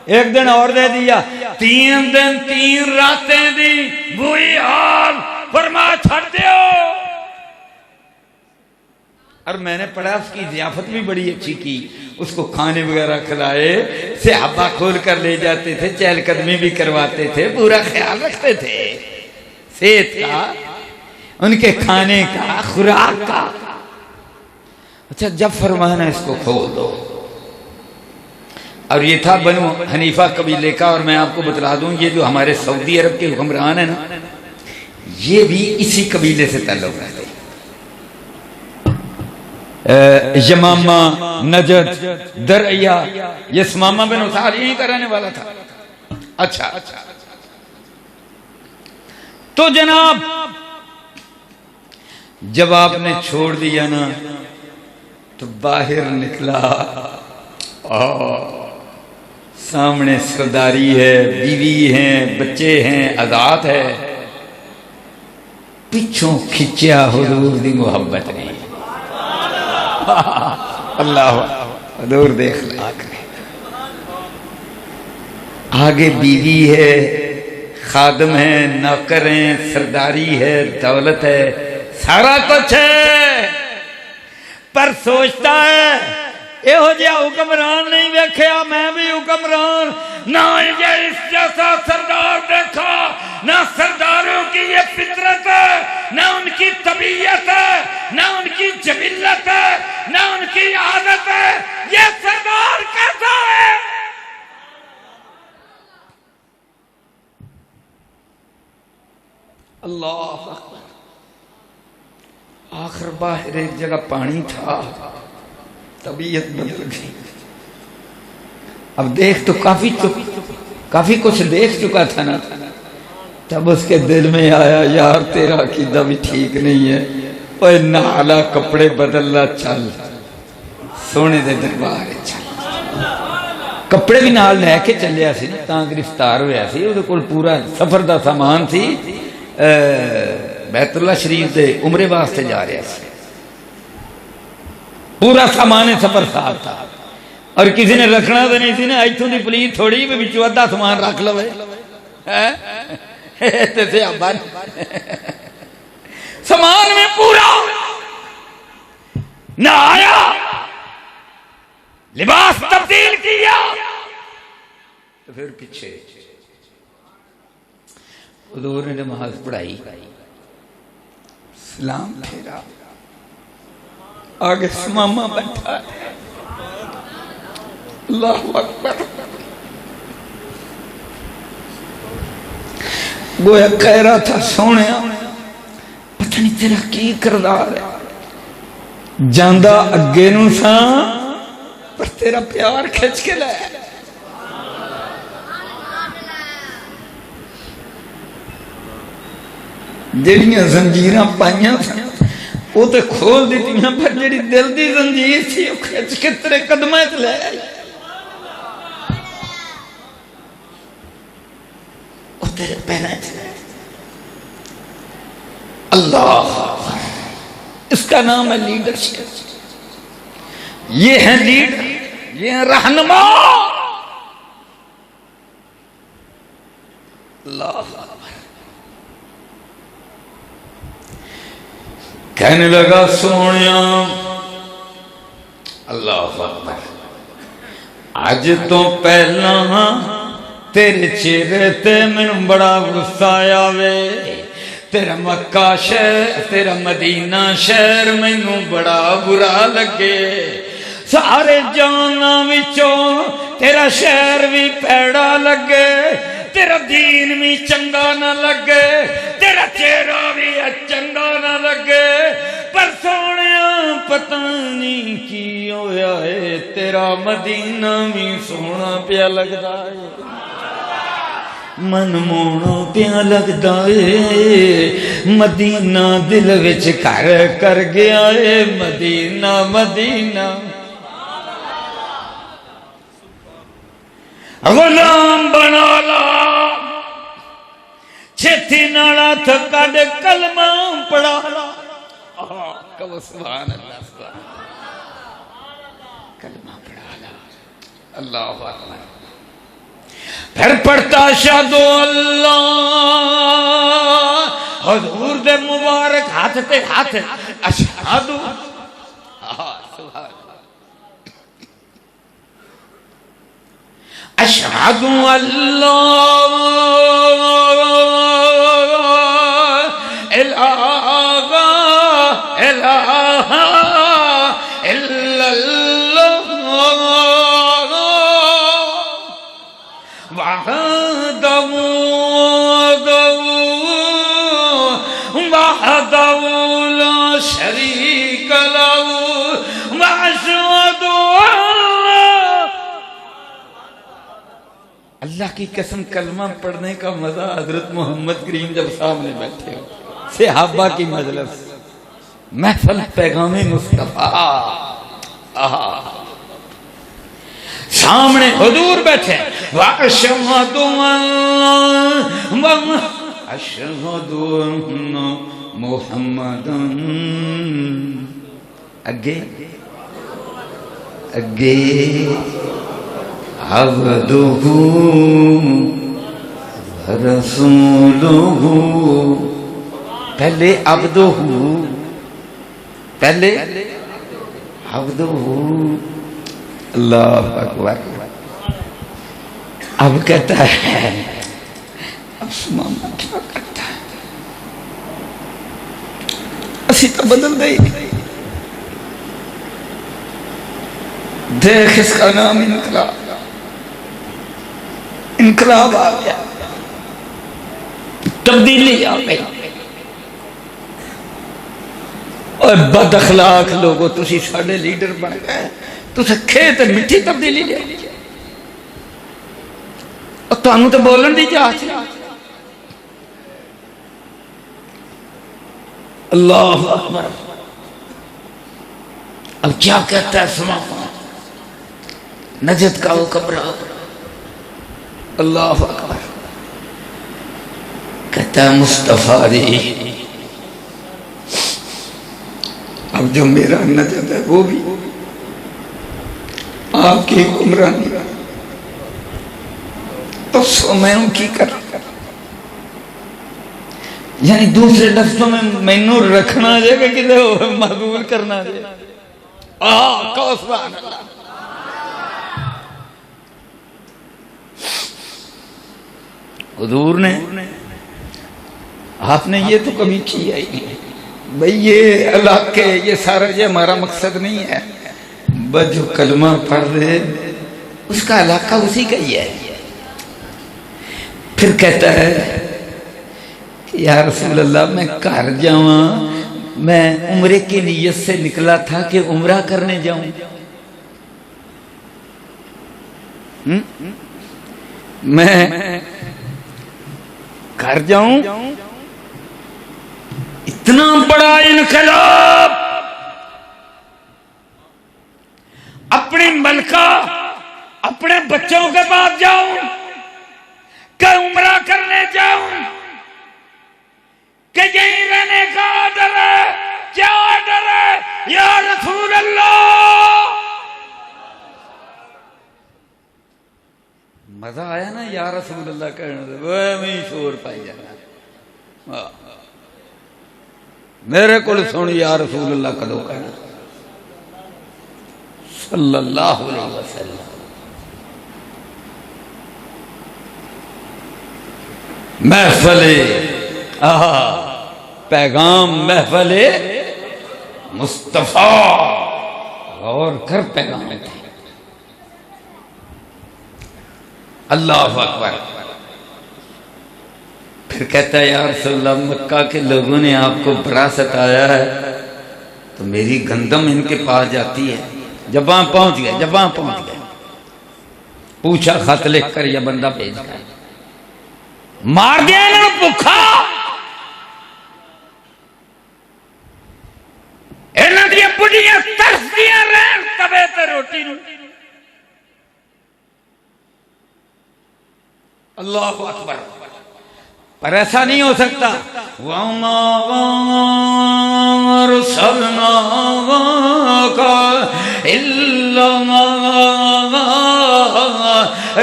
ایک دن اور دے دیا. 3 دن 3 راتیں دی، بری حال. فرمایا چھڑ دیو. اور میں نے پڑھا اس کی ضیافت بھی بڑی اچھی کی، اس کو کھانے وغیرہ کھلائے، صحابہ کھول کر لے جاتے تھے، چہل قدمی بھی کرواتے تھے، پورا خیال رکھتے تھے صحت کا، ان کے کھانے کا، خوراک کا. اچھا جب فرمانا اس کو کھول دو، اور یہ تھا بنو حنیفہ قبیلے کا. اور میں آپ کو بتلا دوں یہ جو ہمارے سعودی عرب کے حکمران ہیں نا یہ بھی اسی قبیلے سے تعلق رہتے. یمامہ، نجد، درعیہ، یہ سمامہ بن اسعد یہیں کا رہنے والا تھا. اچھا تو جناب جب آپ نے چھوڑ دیا نا تو باہر نکلا، سامنے سرداری ہے، بیوی ہیں، بچے ہیں، آزاد ہے، پیچھوں کھچیا حضور دی محبت نے. اللہ حضور دیکھ لا کرے، آگے بیوی ہے، خادم ہے، نوکر ہیں، سرداری ہے، دولت ہے، سارا کچھ ہے، پر سوچتا ہے یہو جہا حکمران نہیں دیکھا میں بھی حکمران. نہ یہ اس جیسا سردار دیکھا، نہ سرداروں کی یہ فطرت ہے، نہ ان کی طبیعت ہے، نہ ان کی جبلت ہے، نہ ان کی عادت ہے. یہ سردار کیسا ہے؟ اللہ اکبر. آخر باہر ایک جگہ پانی تھا، طبیعت بدل گئی. اب دیکھ تو کافی کچھ دیکھ چکا تھا نا. تب اس کے دل میں آیا یار تیرا عقیدہ بھی ٹھیک نہیں ہے، اوے نالا کپڑے بدلنا، چل سونے دے دربار چل. کپڑے بھی نال لے کے چلیا سی نا تاں گرفتار ہویا سی. وہ کول پورا سفر دا سامان سی، بیت اللہ شریف دے عمرے واسطے جا رہا سی، پورا سامان سفر صاحب تھا. اور کسی نے رکھنا تو نہیں سی نا، ایتھوں دی پلیت تھوڑی بھی بچوں ادھا سامان رکھ لو سامان میں پورا نہ آیا، لباس تبدیل کیا تو پھر پیچھے حضور نے نماز پڑھائی، سلام پھیرا، آگے سمامہ بیٹھا ہے. اللہ اکبر. گویا کہہ رہا تھا سونیا پتہ نہیں تیرا کی کردار ہے، جاندہ اگے نو سا پر تیرا پیار کھچ کے لے. جڑیاں زنجیراں پائیاں وہ تو کھول دیتیاں، پر جڑی دل دی زنجیر تھی وہ کھچ کے تیرے قدمیں لے آئی. وہ تیرے پہنے تھے. اللہ، اس کا نام ہے لیڈرشپ. یہ ہے لیڈر، یہ ہے رہنما. اللہ کہنے لگا سونیا اللہ اکبر، آج تو پہلا تیرے چہرے تے مینوں بڑا غصہ آیا وے. تیرا مکہ شہر، تیرا مدینہ شہر مینوں بڑا برا لگے. سارے جاناں وچوں تیرا شہر بھی پیڑا لگے، تیرا دین بھی چنگا نہ لگے، تیرا چہرہ بھی چنگا نہ لگے. پر سونیا پتہ نہیں کی ہویا ہے، تیرا مدینہ بھی سونا پیا لگدا ہے، من موڑا پیا لگدا ہے. مدینہ دل وچ گھر کر گیا ہے، مدینہ مدینہ. غلام بنا لا، چھتی نالا تھکڑ کلمہ پڑھا لا. سبحان اللہ، سبحان کلمہ پڑھا لا. اللہ اکبر. پھر پڑھتا اشہدو اللہ، حضور دے مبارک ہاتھ تے ہاتھ اشہدو. اشہد اللہ الہ الا اللہ وحده لا شريك له وأشهد اللہ کی قسم کلمہ پڑھنے کا مزہ حضرت محمد کریم جب سامنے بیٹھے ہو صحابہ کی مجلس محفل پیغام مصطفیٰ سامنے حضور بیٹھے وَأَشْهَدُ أَنَّ مُحَمَّدًا اگے عبدہ ورسولہ پہلے عبدہ اللہ اکبر اب کہتا ہے اب سمان کیا کرتا ہے اسی تو بدل گئی دیکھ اس کا نام انقلاب آ گیا تبدیلی آ گئی اور بد اخلاق لوگوں تسی ساڑھے لیڈر بن گئے تسے کھیت مٹھی تبدیلی لے اور تو انہوں تو بولن دی جاچ اللہ اکبر اب کیا کہتا ہے سما نجد کا وہ کبرا اللہ اکبر کہتا ہے مصطفیٰ دی اب جو میرا نجد ہے وہ بھی آپ کی عمرانی تو سو میں ہوں کی کر یعنی دوسرے لفظوں میں مینو رکھنا جائے گا کہ محبوب کرنا جائے سبحان اللہ حضور نے آپ نے یہ تو کبھی کیا ہی نہیں بھئی یہ علاقے یہ سارا یہ ہمارا مقصد نہیں ہے بس جو کلمہ پڑھ رہے اس کا علاقہ اسی کا ہی ہے پھر کہتا ہے یا رسول اللہ میں گھر جاؤں میں عمرے کی نیت سے نکلا تھا کہ عمرہ کرنے جاؤں میں گھر جاؤں اتنا بڑا انقلاب اپنی ملکہ اپنے بچوں کے پاس جاؤں کہ عمرہ کرنے جاؤں کہ یہیں رہنے کا آرڈر ہے کیا آرڈر ہے یا رسول اللہ مزہ آیا نا یا رسول اللہ کہنے سے وہ میں شور پائی جانا میرے کو سن یا رسول اللہ کدو کہنا صلی اللہ علیہ وسلم محفل پیغام محفل مصطفیٰ غور کر پیغام تھے اللہ اکبر پھر کہتا ہے یا رسول اللہ مکہ کے لوگوں نے آپ کو بڑا ستایا ہے تو میری گندم ان کے پاس جاتی ہے جب وہاں پہنچ گئے پوچھا خط لکھ کر یہ بندہ بھیج گیا مار دیا نا بھوکا اینا دیا بڑیاں ترس دیا رہن تبے تے روٹی اللہ اکبر پر ایسا نہیں ہو سکتا وَمَا أَرْسَلْنَاكَ إِلَّا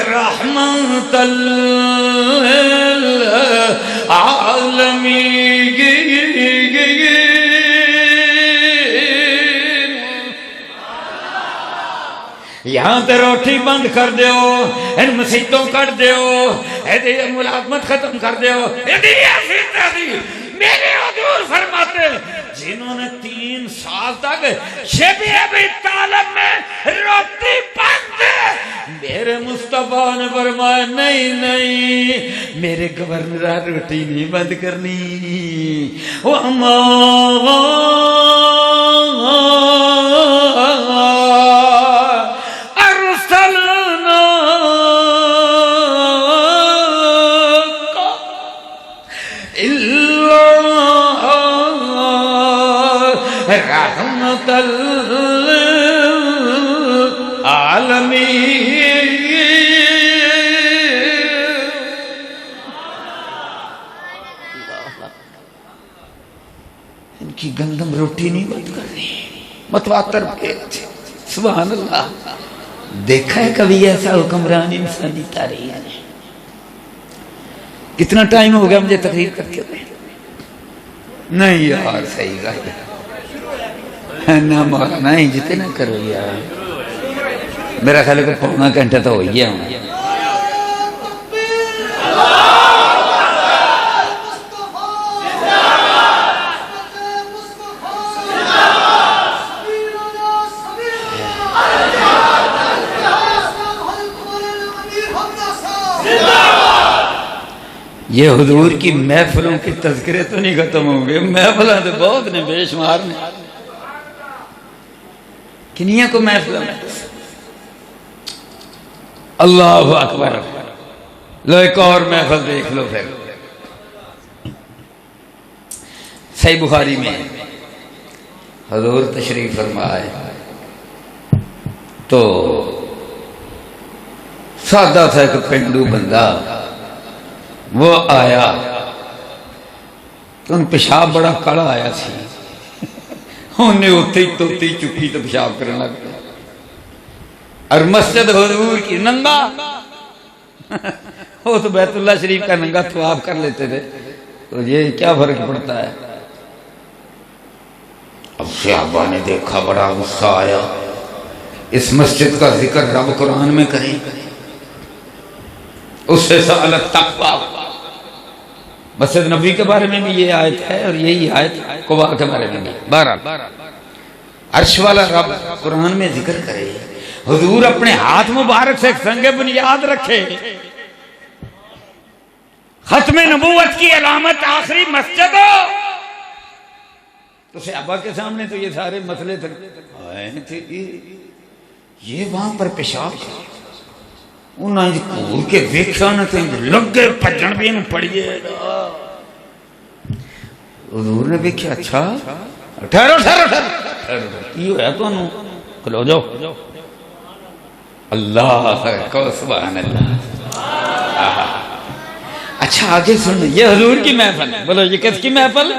رَحْمَةً لِلْعَالَمِينَ یہاں تے روٹی بند کر دیو ان مسیتوں کر دیو یہ ملازمت ختم کر دیو میرے حضور فرماتے جنہوں نے 3 سال تک شبی ابی طالب میں روٹی بند میرے مصطفیٰ نے فرمایا نہیں نہیں میرے گورنر روٹی نہیں بند کرنی وَمَا رحمت العالمین ان کی گندم روٹی نہیں بند کرنی متواتر بیت سبحان اللہ دیکھا ہے کبھی ایسا حکمران انسانی تاریخ ہے کتنا ٹائم ہو گیا مجھے تقریر کرتے ہوئے نہیں یار صحیح گا نہ مولانا ہی جتے نہ کرو یار میرا خیال ہے کہ پونا گھنٹہ تو ہو گیا ہوں یہ حضور کی محفلوں کے تذکرے تو نہیں ختم ہوں گے محفلیں تو بہت نے بے شمار نے کنیا کو محفل میں اللہ اکبر لو ایک اور محفل دیکھ لو پھر صحیح بخاری میں حضور تشریف فرمائے تو سادہ تھا ایک پنڈو بندہ وہ آیا تو ان پیشاب بڑا کڑا آیا سی انہیں ہوتے ہی توتی چکی تو پیشاب کرنے لگ گیا اور مسجد حضور کی ننگا وہ تو بیت اللہ شریف کا ننگا طواف کر لیتے تھے تو یہ کیا فرق پڑتا ہے اب صحابہ نے دیکھا بڑا غصہ آیا اس مسجد کا ذکر رب قرآن میں کریں اس سے سألت تقوی مسجد نبی کے بارے میں بھی یہ آیت ہے اور یہی آیت قباء کے بارے میں بھی بہرحال عرش والا رب قرآن میں ذکر کرے حضور اپنے ہاتھ مبارک سے سنگ بنیاد رکھے ختم نبوت کی علامت آخری مسجد ہو تو صحابہ کے سامنے تو یہ سارے مسئلے تھے یہ وہاں پر پیشاب انہاں جی کھول کے ویکھا نہ تے لگے پجن بھی انہوں پڑیے حضور نے ویکھا اچھا ٹھہرو ٹھہرو ٹھہرو یہ ہے تو انہوں کھلو جاؤ اللہ کو سبحان اللہ اچھا آگے سن یہ حضور کی محفل بولو یہ کس کی محفل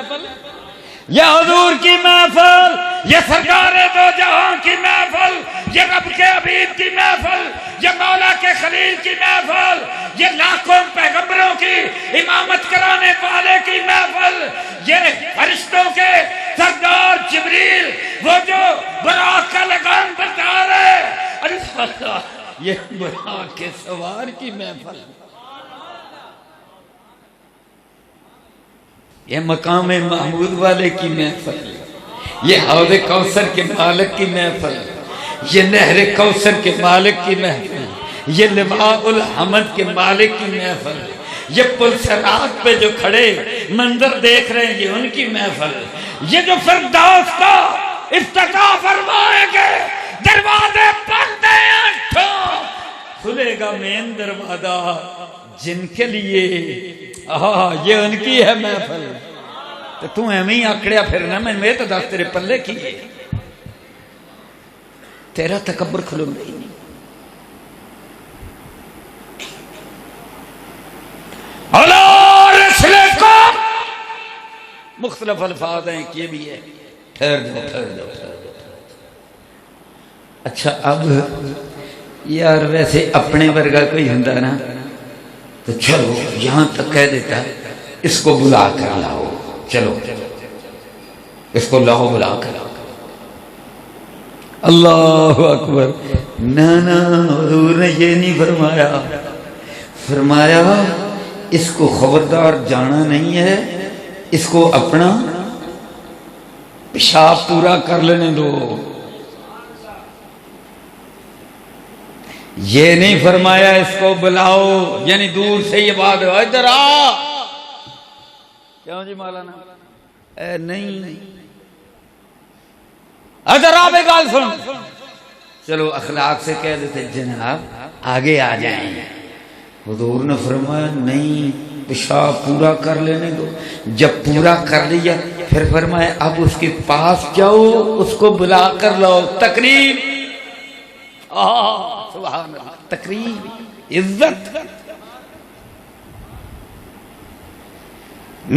یہ حضور کی محفل یہ سرکار دو جہاں کی محفل یہ رب کے حبیب کی محفل یہ مولا کے خلیل کی محفل یہ لاکھوں پیغمبروں کی امامت کرانے والے کی محفل یہ فرشتوں کے سردار جبریل وہ جو براق کا لگام بتا رہے یہ براق کے سوار کی محفل یہ مقام محمود والے کی محفل یہ حوض کوثر کے مالک کی محفل یہ نہر کوثر کے مالک کی محفل یہ لواء الحمد کے مالک کی محفل یہ پل صراط پہ جو کھڑے منظر دیکھ رہے ہیں یہ ان کی محفل یہ جو فردوس کا افتتاح فرمائیں گے دروازے بند ہیں کھلے گا مین دروازہ جن کے لیے یہ ان کی ہے محفل تو تم ایمیں ہی آکڑیا پھرنا میں تو دس تیرے پلے کی تیرا تکبر کھلو نہیں مختلف الفاظ ہیں یہ بھی ہے ٹھہر جاؤ اچھا اب یار ویسے اپنے ورگا کوئی ہندا نا تو چلو یہاں تک کہہ دیتا اس کو بلا کر لاؤ چلو اس کو لاؤ بلا کر اللہ اکبر نا حضور نے یہ نہیں فرمایا اس کو خبردار جانا نہیں ہے اس کو اپنا پیشاب پورا کر لینے دو یہ نہیں فرمایا اس کو بلاؤ، یعنی دور سے یہ بات ہے ادھر آ، کیوں جی مولانا اے نہیں ادھر آ بے گال سن، چلو اخلاق سے کہہ دیتے جناب آگے آ جائیں، حضور نے فرمایا نہیں پیشاب پورا کر لینے دو، جب پورا کر لیا پھر فرمایا اب اس کے پاس جاؤ، اس کو بلا کر لاؤ، تقریب، سبحان اللہ، تقریب، عزت،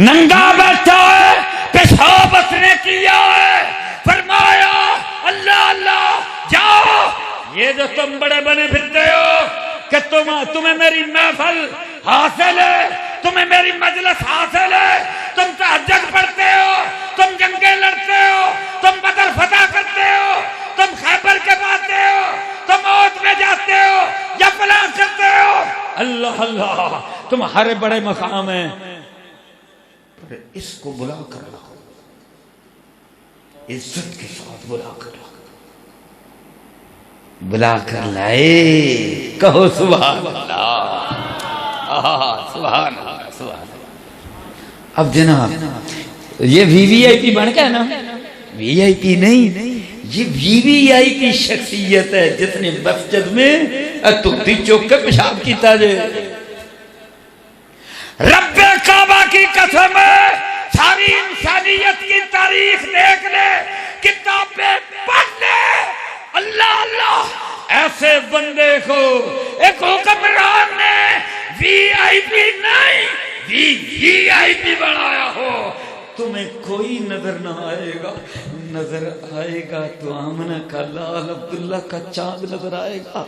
ننگا بیٹھا ہے پیشاب اس نے کیا ہے، فرمایا اللہ اللہ جاؤ، یہ جو تم بڑے بنے پھرتے ہو کہ تمہیں میری محفل حاصل ہے، تمہیں میری مجلس حاصل ہے، تم تہجد پڑھتے ہو، تم جنگیں لڑتے ہو، تم بدر فتح کرتے ہو، تم خیبر کے پاتے ہو، تم عہد میں جاتے ہو یا فلاں کرتے ہو، اللہ اللہ تمہارے بڑے مقام ہیں، پر اس کو بلا کر لاؤ، عزت کے ساتھ بلا کر لاؤ، بلا کر لائے، کہو سبحان اللہ، سبحان اللہ، سبحان اللہ۔ اب جناب یہ وی آئی پی بن گیا نا، وی آئی پی نہیں، یہ وی آئی پی شخصیت ہے جس نے مسجد میں تختی چوک کے پیشاب کیتا جے، رب کعبہ کی قسم ہے، ساری انسانیت کی تاریخ دیکھ لے، کتابیں پڑھ لے، اللہ اللہ ایسے بندے کو ایک حکمران نے وی آئی پی نہیں وی آئی پی بنایا ہو، تمہیں کوئی نظر نہ آئے گا، نظر آئے گا تو آمنہ کا لال عبداللہ کا چاند نظر آئے گا،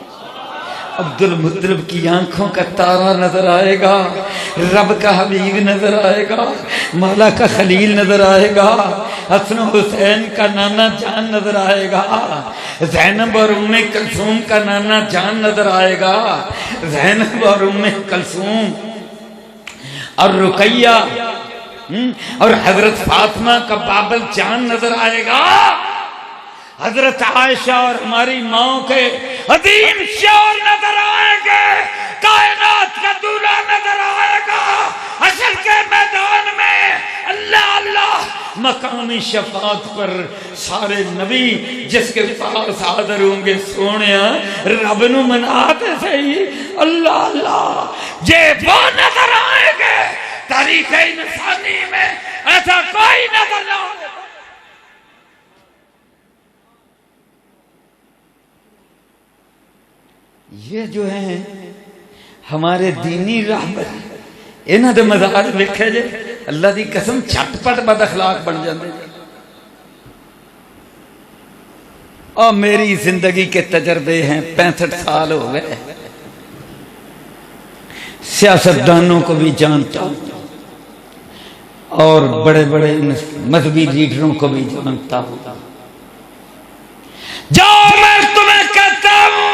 عبد المطلب کی آنکھوں کا تارا نظر آئے گا، رب کا حبیب نظر آئے گا، مولا کا خلیل نظر آئے گا، حسن و حسین کا نانا جان نظر آئے گا، زینب اور ام کلثوم کا نانا جان نظر آئے گا، زینب اور ام کلثوم اور رقیہ اور حضرت فاطمہ کا بابل جان نظر آئے گا، حضرت عائشہ اور ہماری ماں کے عظیم شعر نظر آئے گے، کائنات کا دولہ نظر آئے گا، حشر کے میدان میں اللہ اللہ مقامی شفاعت پر سارے نبی جس کے پاس حاضر ہوں گے، سونیا رب نو مناتے صحیح، اللہ اللہ یہ وہ نظر آئے گے، تاریخ انسانی میں ایسا کوئی نظر نہ آئے۔ یہ جو ہیں ہمارے دینی رہبر، انہاں دے مزار لکھے جے اللہ دی قسم جھٹ پٹ بد اخلاق بن جاندے، اور میری زندگی کے تجربے ہیں، 65 سال ہو گئے، سیاستدانوں کو بھی جانتا ہوں اور بڑے بڑے مذہبی لیڈروں کو بھی جانتا ہوں، جو میں تمہیں کہتا ہوں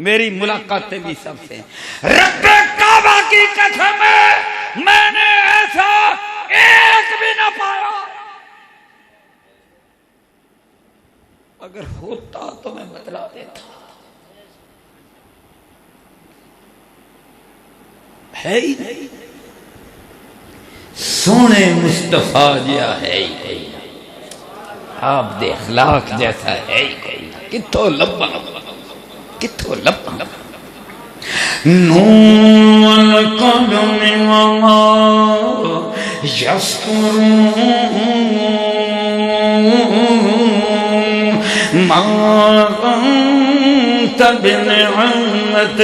میری ملاقاتیں بھی سب سے، رب کعبہ کی قسم ہے میں نے ایسا ایک بھی نہ پایا، اگر ہوتا تو میں بتلا دیتا، ہے ہی نہیں، سونے مصطفیٰ جیا ہے ہی نہیں، آپ دے اخلاق جیسا ہے ہی کوئی، کتھو لبا کتھو لبا، نون القدم وما یسطرون ما انت بنعمت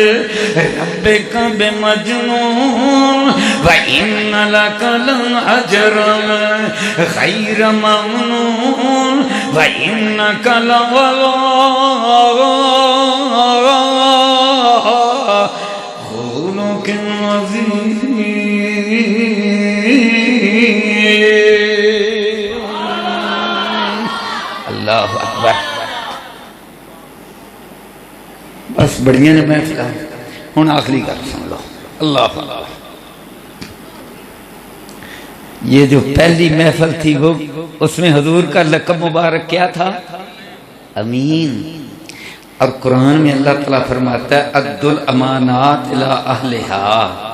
ربک بمجنون وان لک لاجرا غیر ممنون وانک لعلی خلق عظیم۔ اللہ اکبر، بس بڑیاں نے محفل ہوں آخری گل سن لو، اللہ اللہ، یہ جو پہلی محفل تھی وہ اس میں حضور کا لقب مبارک کیا تھا؟ امین، اور قرآن میں اللہ تعالیٰ فرماتا ہے ادُّ الامانات الی اہلہا.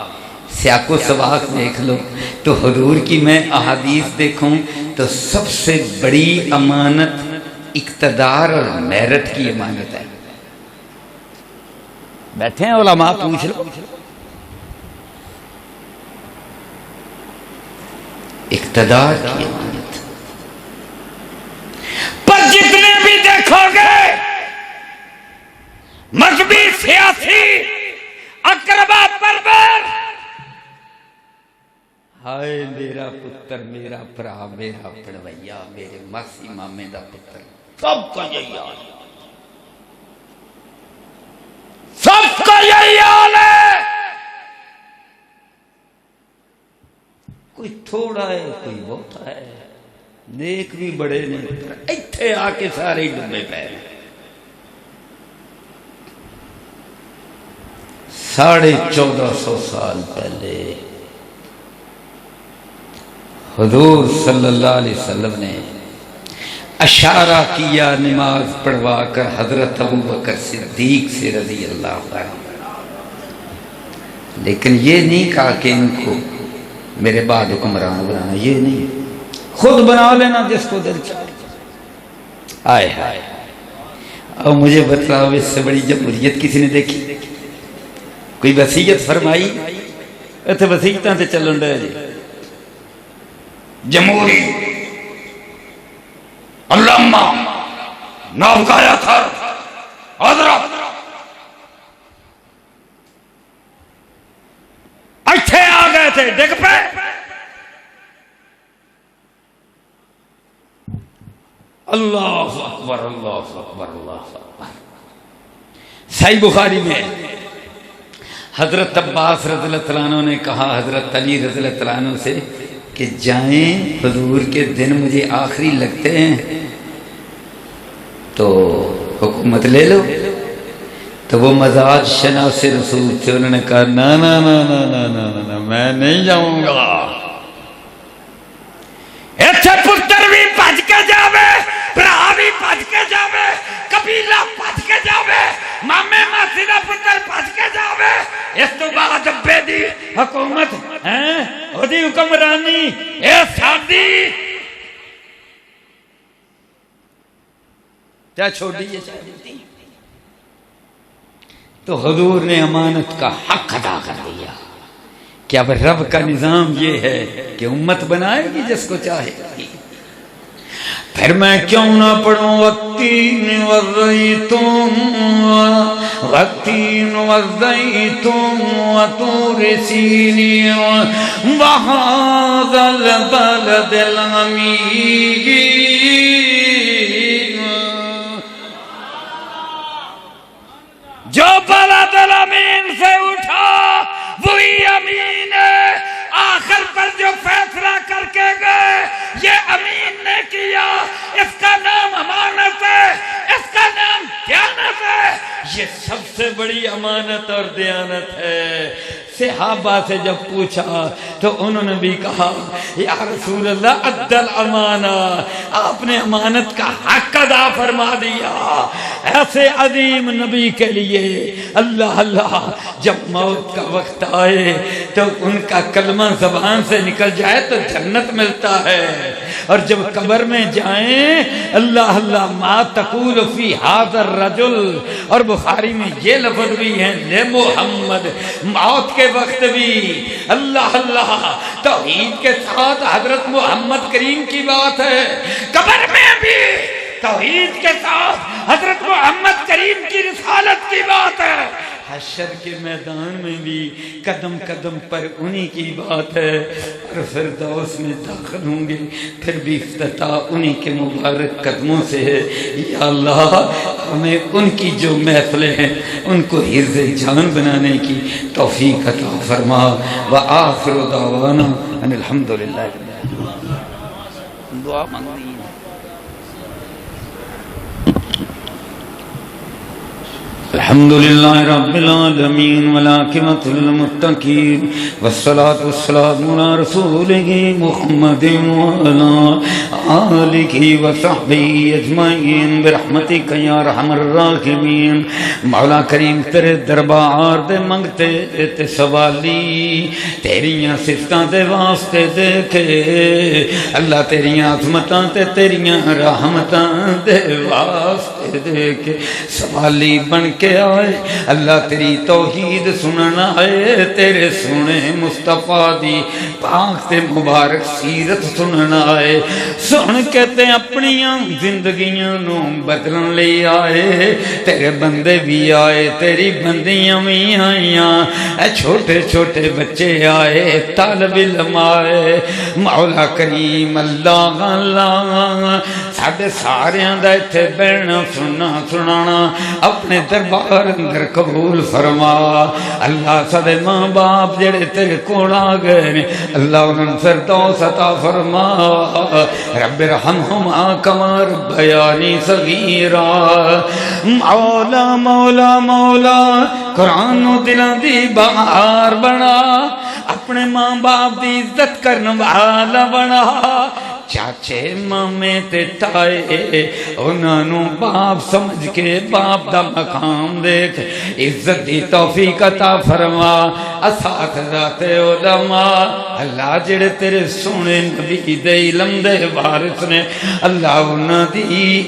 سیاق و سباق دیکھ لو تو حضور کی میں احادیث دیکھوں تو سب سے بڑی امانت اقتدار اور میرٹ کی امانت ہے. بیٹھے ہیں علماء پوچھ لو. اقتدار کی امانت. پر جتنے بھی دیکھو گے مذہبی سیاسی اقربا پرور ہائے میرا پتر میرا بھرا میرا پڑویا میرے ماسی مامے دا پتر سب کا یہی حال ہے. سب کا یہی حال ہے. کوئی تھوڑا ہے کوئی بہت ہے. نیک بھی بڑے نے ایتھے آ کے سارے ڈبے پے. 1450 سال پہلے حضور صلی اللہ علیہ وسلم نے اشارہ کیا نماز پڑھوا کر حضرت ابو بکر صدیق سے رضی اللہ عنہ. لیکن یہ نہیں کہا کہ ان کو میرے بعد حکمران بنانا. یہ نہیں, خود بنا لینا جس کو دل چاہے. آئے ہائے. اب مجھے بتلاؤ اس سے بڑی جمہوریت کسی نے دیکھی؟ کوئی وصیت فرمائی؟ ایتھے وصیتاں تے چلن دے جی. جمہوری علامہ نابغایا تھا حضرت ایتھے آ گئے تھے ڈگ پہ. اللہ اکبر اللہ اکبر اللہ اکبر. صحیح بخاری میں حضرت عباس رضی اللہ عنہ نے کہا حضرت علی رضی اللہ عنہ سے کہ جائیں حضور کے دن مجھے آخری لگتے ہیں تو حکومت لے لو. تو وہ مزاج شناس رسول تھے, انہوں نے کہا نا نا نا نا نا نا نا میں نہیں جاؤں گا. ایتھے پتر بھی بھج کے جاوے, بھرا بھی بھج کے جاوے, قبیلہ بھج کے جاوے, مامے ماسی دا پتر بھج کے جاوے. اس تو بعد ابے دی حکومت ہیں اودی حکمرانی اے سادی کیا چھوڑی ہے. تو حضور نے امانت کا حق ادا کر دیا کہ اب رب کا نظام یہ ہے کہ امت بنائے گی جس کو چاہے گی. پھر میں کیوں نہ پڑھوں والتین والزیتون والتین والزیتون وطور سینین وہذا البلد الامین. جو بلد الامین سے اٹھا وہی امین ہے. آخر پر جو فیصلہ کر کے گئے یہ امین نے کیا. اس کا نام امانت ہے, اس کا نام دیانت ہے. یہ سب سے بڑی امانت اور دیانت ہے. صحابہ سے جب پوچھا تو انہوں نے بھی کہا یا رسول اللہ ادى الامانہ, آپ نے امانت کا حق ادا فرما دیا. ایسے عظیم نبی کے لیے اللہ اللہ جب موت کا وقت آئے تو ان کا کلمہ زبان سے نکل جائے تو جنت ملتا ہے, اور جب قبر میں جائیں اللہ اللہ ما تقول فی ھذا الرجل. اور بخاری میں یہ لفظ بھی ہیں لے محمد. موت کے وقت بھی اللہ اللہ توحید کے ساتھ حضرت محمد کریم کی بات ہے, قبر میں بھی توحید کے ساتھ حضرت محمد کریم کی رسالت کی بات ہے. حشر کے میدان میں بھی قدم قدم پر انہی کی بات ہے, اور فردوس میں داخل ہوں گے پھر بھی افتتاح انہی کے مبارک قدموں سے ہے. یا اللہ ہمیں ان کی جو محفلیں ہیں ان کو حرز جان بنانے کی توفیق عطا فرما. وآخر دعوانا ان الحمدللہ. دعا مانگی الحمد لله رب العالمين والعاقبة للمتقين والصلاة والسلام على رسوله محمد وعلى آله وصحبه أجمعين برحمتك يا أرحم الراحمين. مولا کریم تیرے دربار دے منگتے تے سوالی تیریاں صفتاں دے واسطے دیکھے اللہ تیریاں عظمتاں تے تیریاں رحمتاں دے واسطے دیکھے سوالی بن کے آئے اللہ تیری توحید سننا آئے تیرے سونے مصطفیٰ دی پاک تے مبارک سیرت سننا آئے سن کے تے اپنیاں زندگیاں نو بدلن لے آئے تیرے بندے بھی آئے تیری بندیاں بھی آئیاں اے چھوٹے چھوٹے بچے آئے طالب علم آئے مولا کریم اللہ اللہ ساڈے ساریاں دا ایتھے بہنا سنانا اپنے دربار اندر قبول فرما اللہ سادے ماں باپ جڑے تیرے کول آ گئے نے اللہ انہاں فردوس عطا فرما رب ارحمہما کما ربیانی صغیرا مولا مولا مولا قرآن و دلاں دی بہار بنا اپنے ماں باپ دی عزت کرن والا بنا چاچے مامے تے تائے انہاں نو باپ سمجھ کے باپ دا مقام دیکھ عزت دی توفیق عطا فرما اساتذہ تے علماء اللہ جڑے تیرے سونے نبی دے علم دے وارث نے اللہ انہاں دی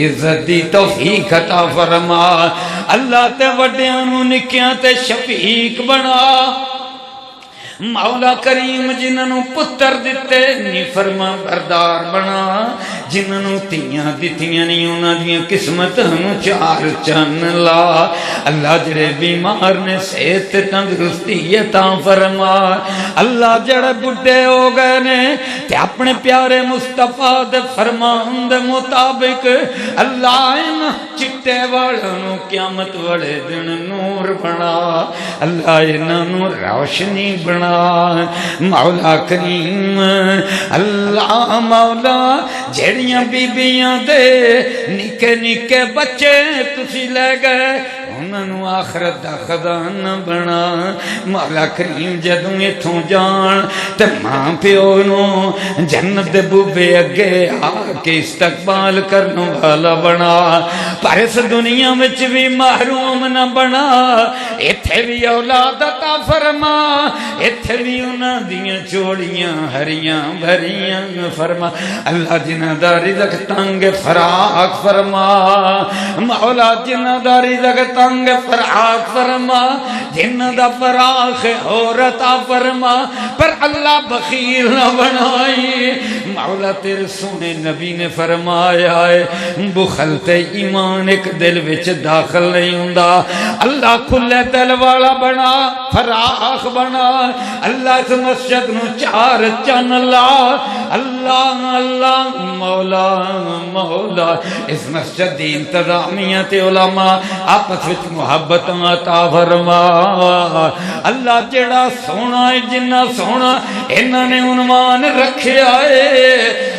عزت دی توفیق عطا فرما اللہ تے وڈیاں نو نکیاں تے شفیق بنا مولا کریم جنہوں پتر دیتے نہیں فرما بردار بنا جنہوں تیاں دیتیاں نہیں انہاں دیاں قسمتوں چار چن لا اللہ جڑے بیمار نے صحت تندرستی عطا فرما اللہ جڑے بڈھے ہو گئے نے تے اپنے پیارے مصطفیٰ دے فرمان دے مطابق اللہ ان چٹے والوں قیامت والے دن نور بنا اللہ انہوں روشنی بنا مولا کریم اللہ مولا جڑیاں بیبیاں دے نکے نکے بچے تسی لے گئے انہوں آخرت دا خزانہ بنا مولا کریم جدوں ایتھوں جان تے ماں پیو نو جنت دے بوبے اگے آ کے استقبال کرنے والا بنا پر اس دنیا وچ بھی محروم نہ بنا ایتھے بھی اولاد عطا فرما ایتھے بھی انہاں دیاں چوڑیاں ہریاں بھریاں فرما اللہ جنہاں دا رزق تنگ فراق فرما مولا جنہاں دا رزق تنگ فراق فرما جنہاں دا فراق اور عطا فرما پر اللہ بخیل نہ بنائی مولا تیرے سونے نبی نے فرمایا ہے بخل تے ایمان ایک دل وچ داخل نہیں ہوندا اللہ کھلے دل والا بنا فراق بنا اللہ اس مسجد نو چار چن لا اللہ اللہ مولا مولا اس مسجد دی انتظامیہ تے علماء آپس وچ محبت عطا فرما اللہ جڑا سونا ہے جنہ سونا انہاں نے عنوان رکھیا ہے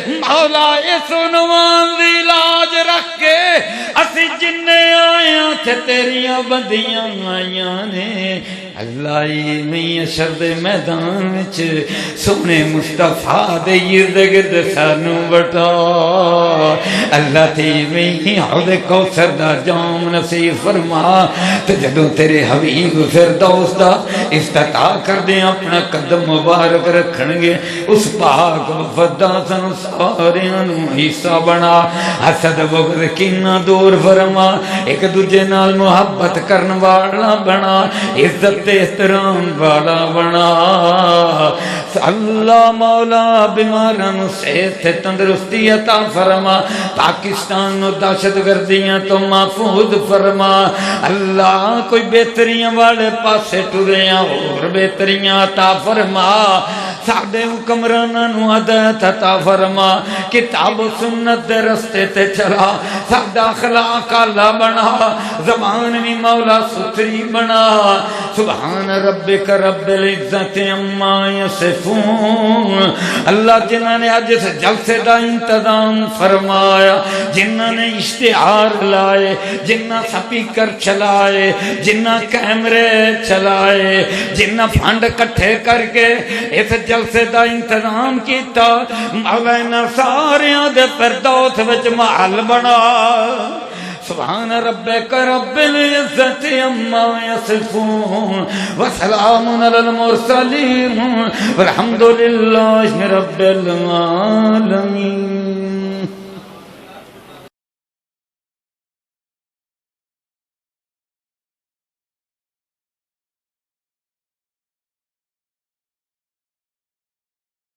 مولا اس عنوان دی لاج رکھ کے اسی جننے آیاں تھے تیریاں بندیاں آیاں نے اللہ میں شرد میدان وچ سونے مصطفیٰ دے ارد گرد سانو بٹا اللہ تی میں حوض کوثر دا جام نصیب فرما تے جدوں تیرے حبیب فردوس دا افتتاح کر دے اپنا قدم مبارک رکھن گے اس پاک وفدا سن سارے نو حصہ بنا حسد بغض کینہ دور فرما ایک دوجے نال محبت کرن والا بنا عزت احترام والا بنا اللہ مولا بیماراں نو صحت تندرستی عطا فرما پاکستان نو دہشت گردیاں تو محفوظ فرما اللہ کوئی بہتریاں والے پاسے ٹریاں اور بہتریاں عطا فرما ساڈے حکمراناں نوں ہدایت عطا فرما کتاب و سنت دے رستے تے چلا ساڈا اخلاق اعلی بنا زبان بھی مولا ستھری بنا سبحان ربک رب العزت عما یصفون اللہ جنہاں نے اج اس جلسے دا انتظام فرمایا جنہاں نے اشتہار لائے جنہاں سپیکر چلائے جنہاں کیمرے چلائے جنہاں فنڈ کٹھے کر کے اس جلسے دا انتظام کیتا مولا ساریاں دے فردوس وچ محل بنا سبحان ربک رب العزت عما یصفون وسلام علی المرسلین والحمد للہ رب العالمین.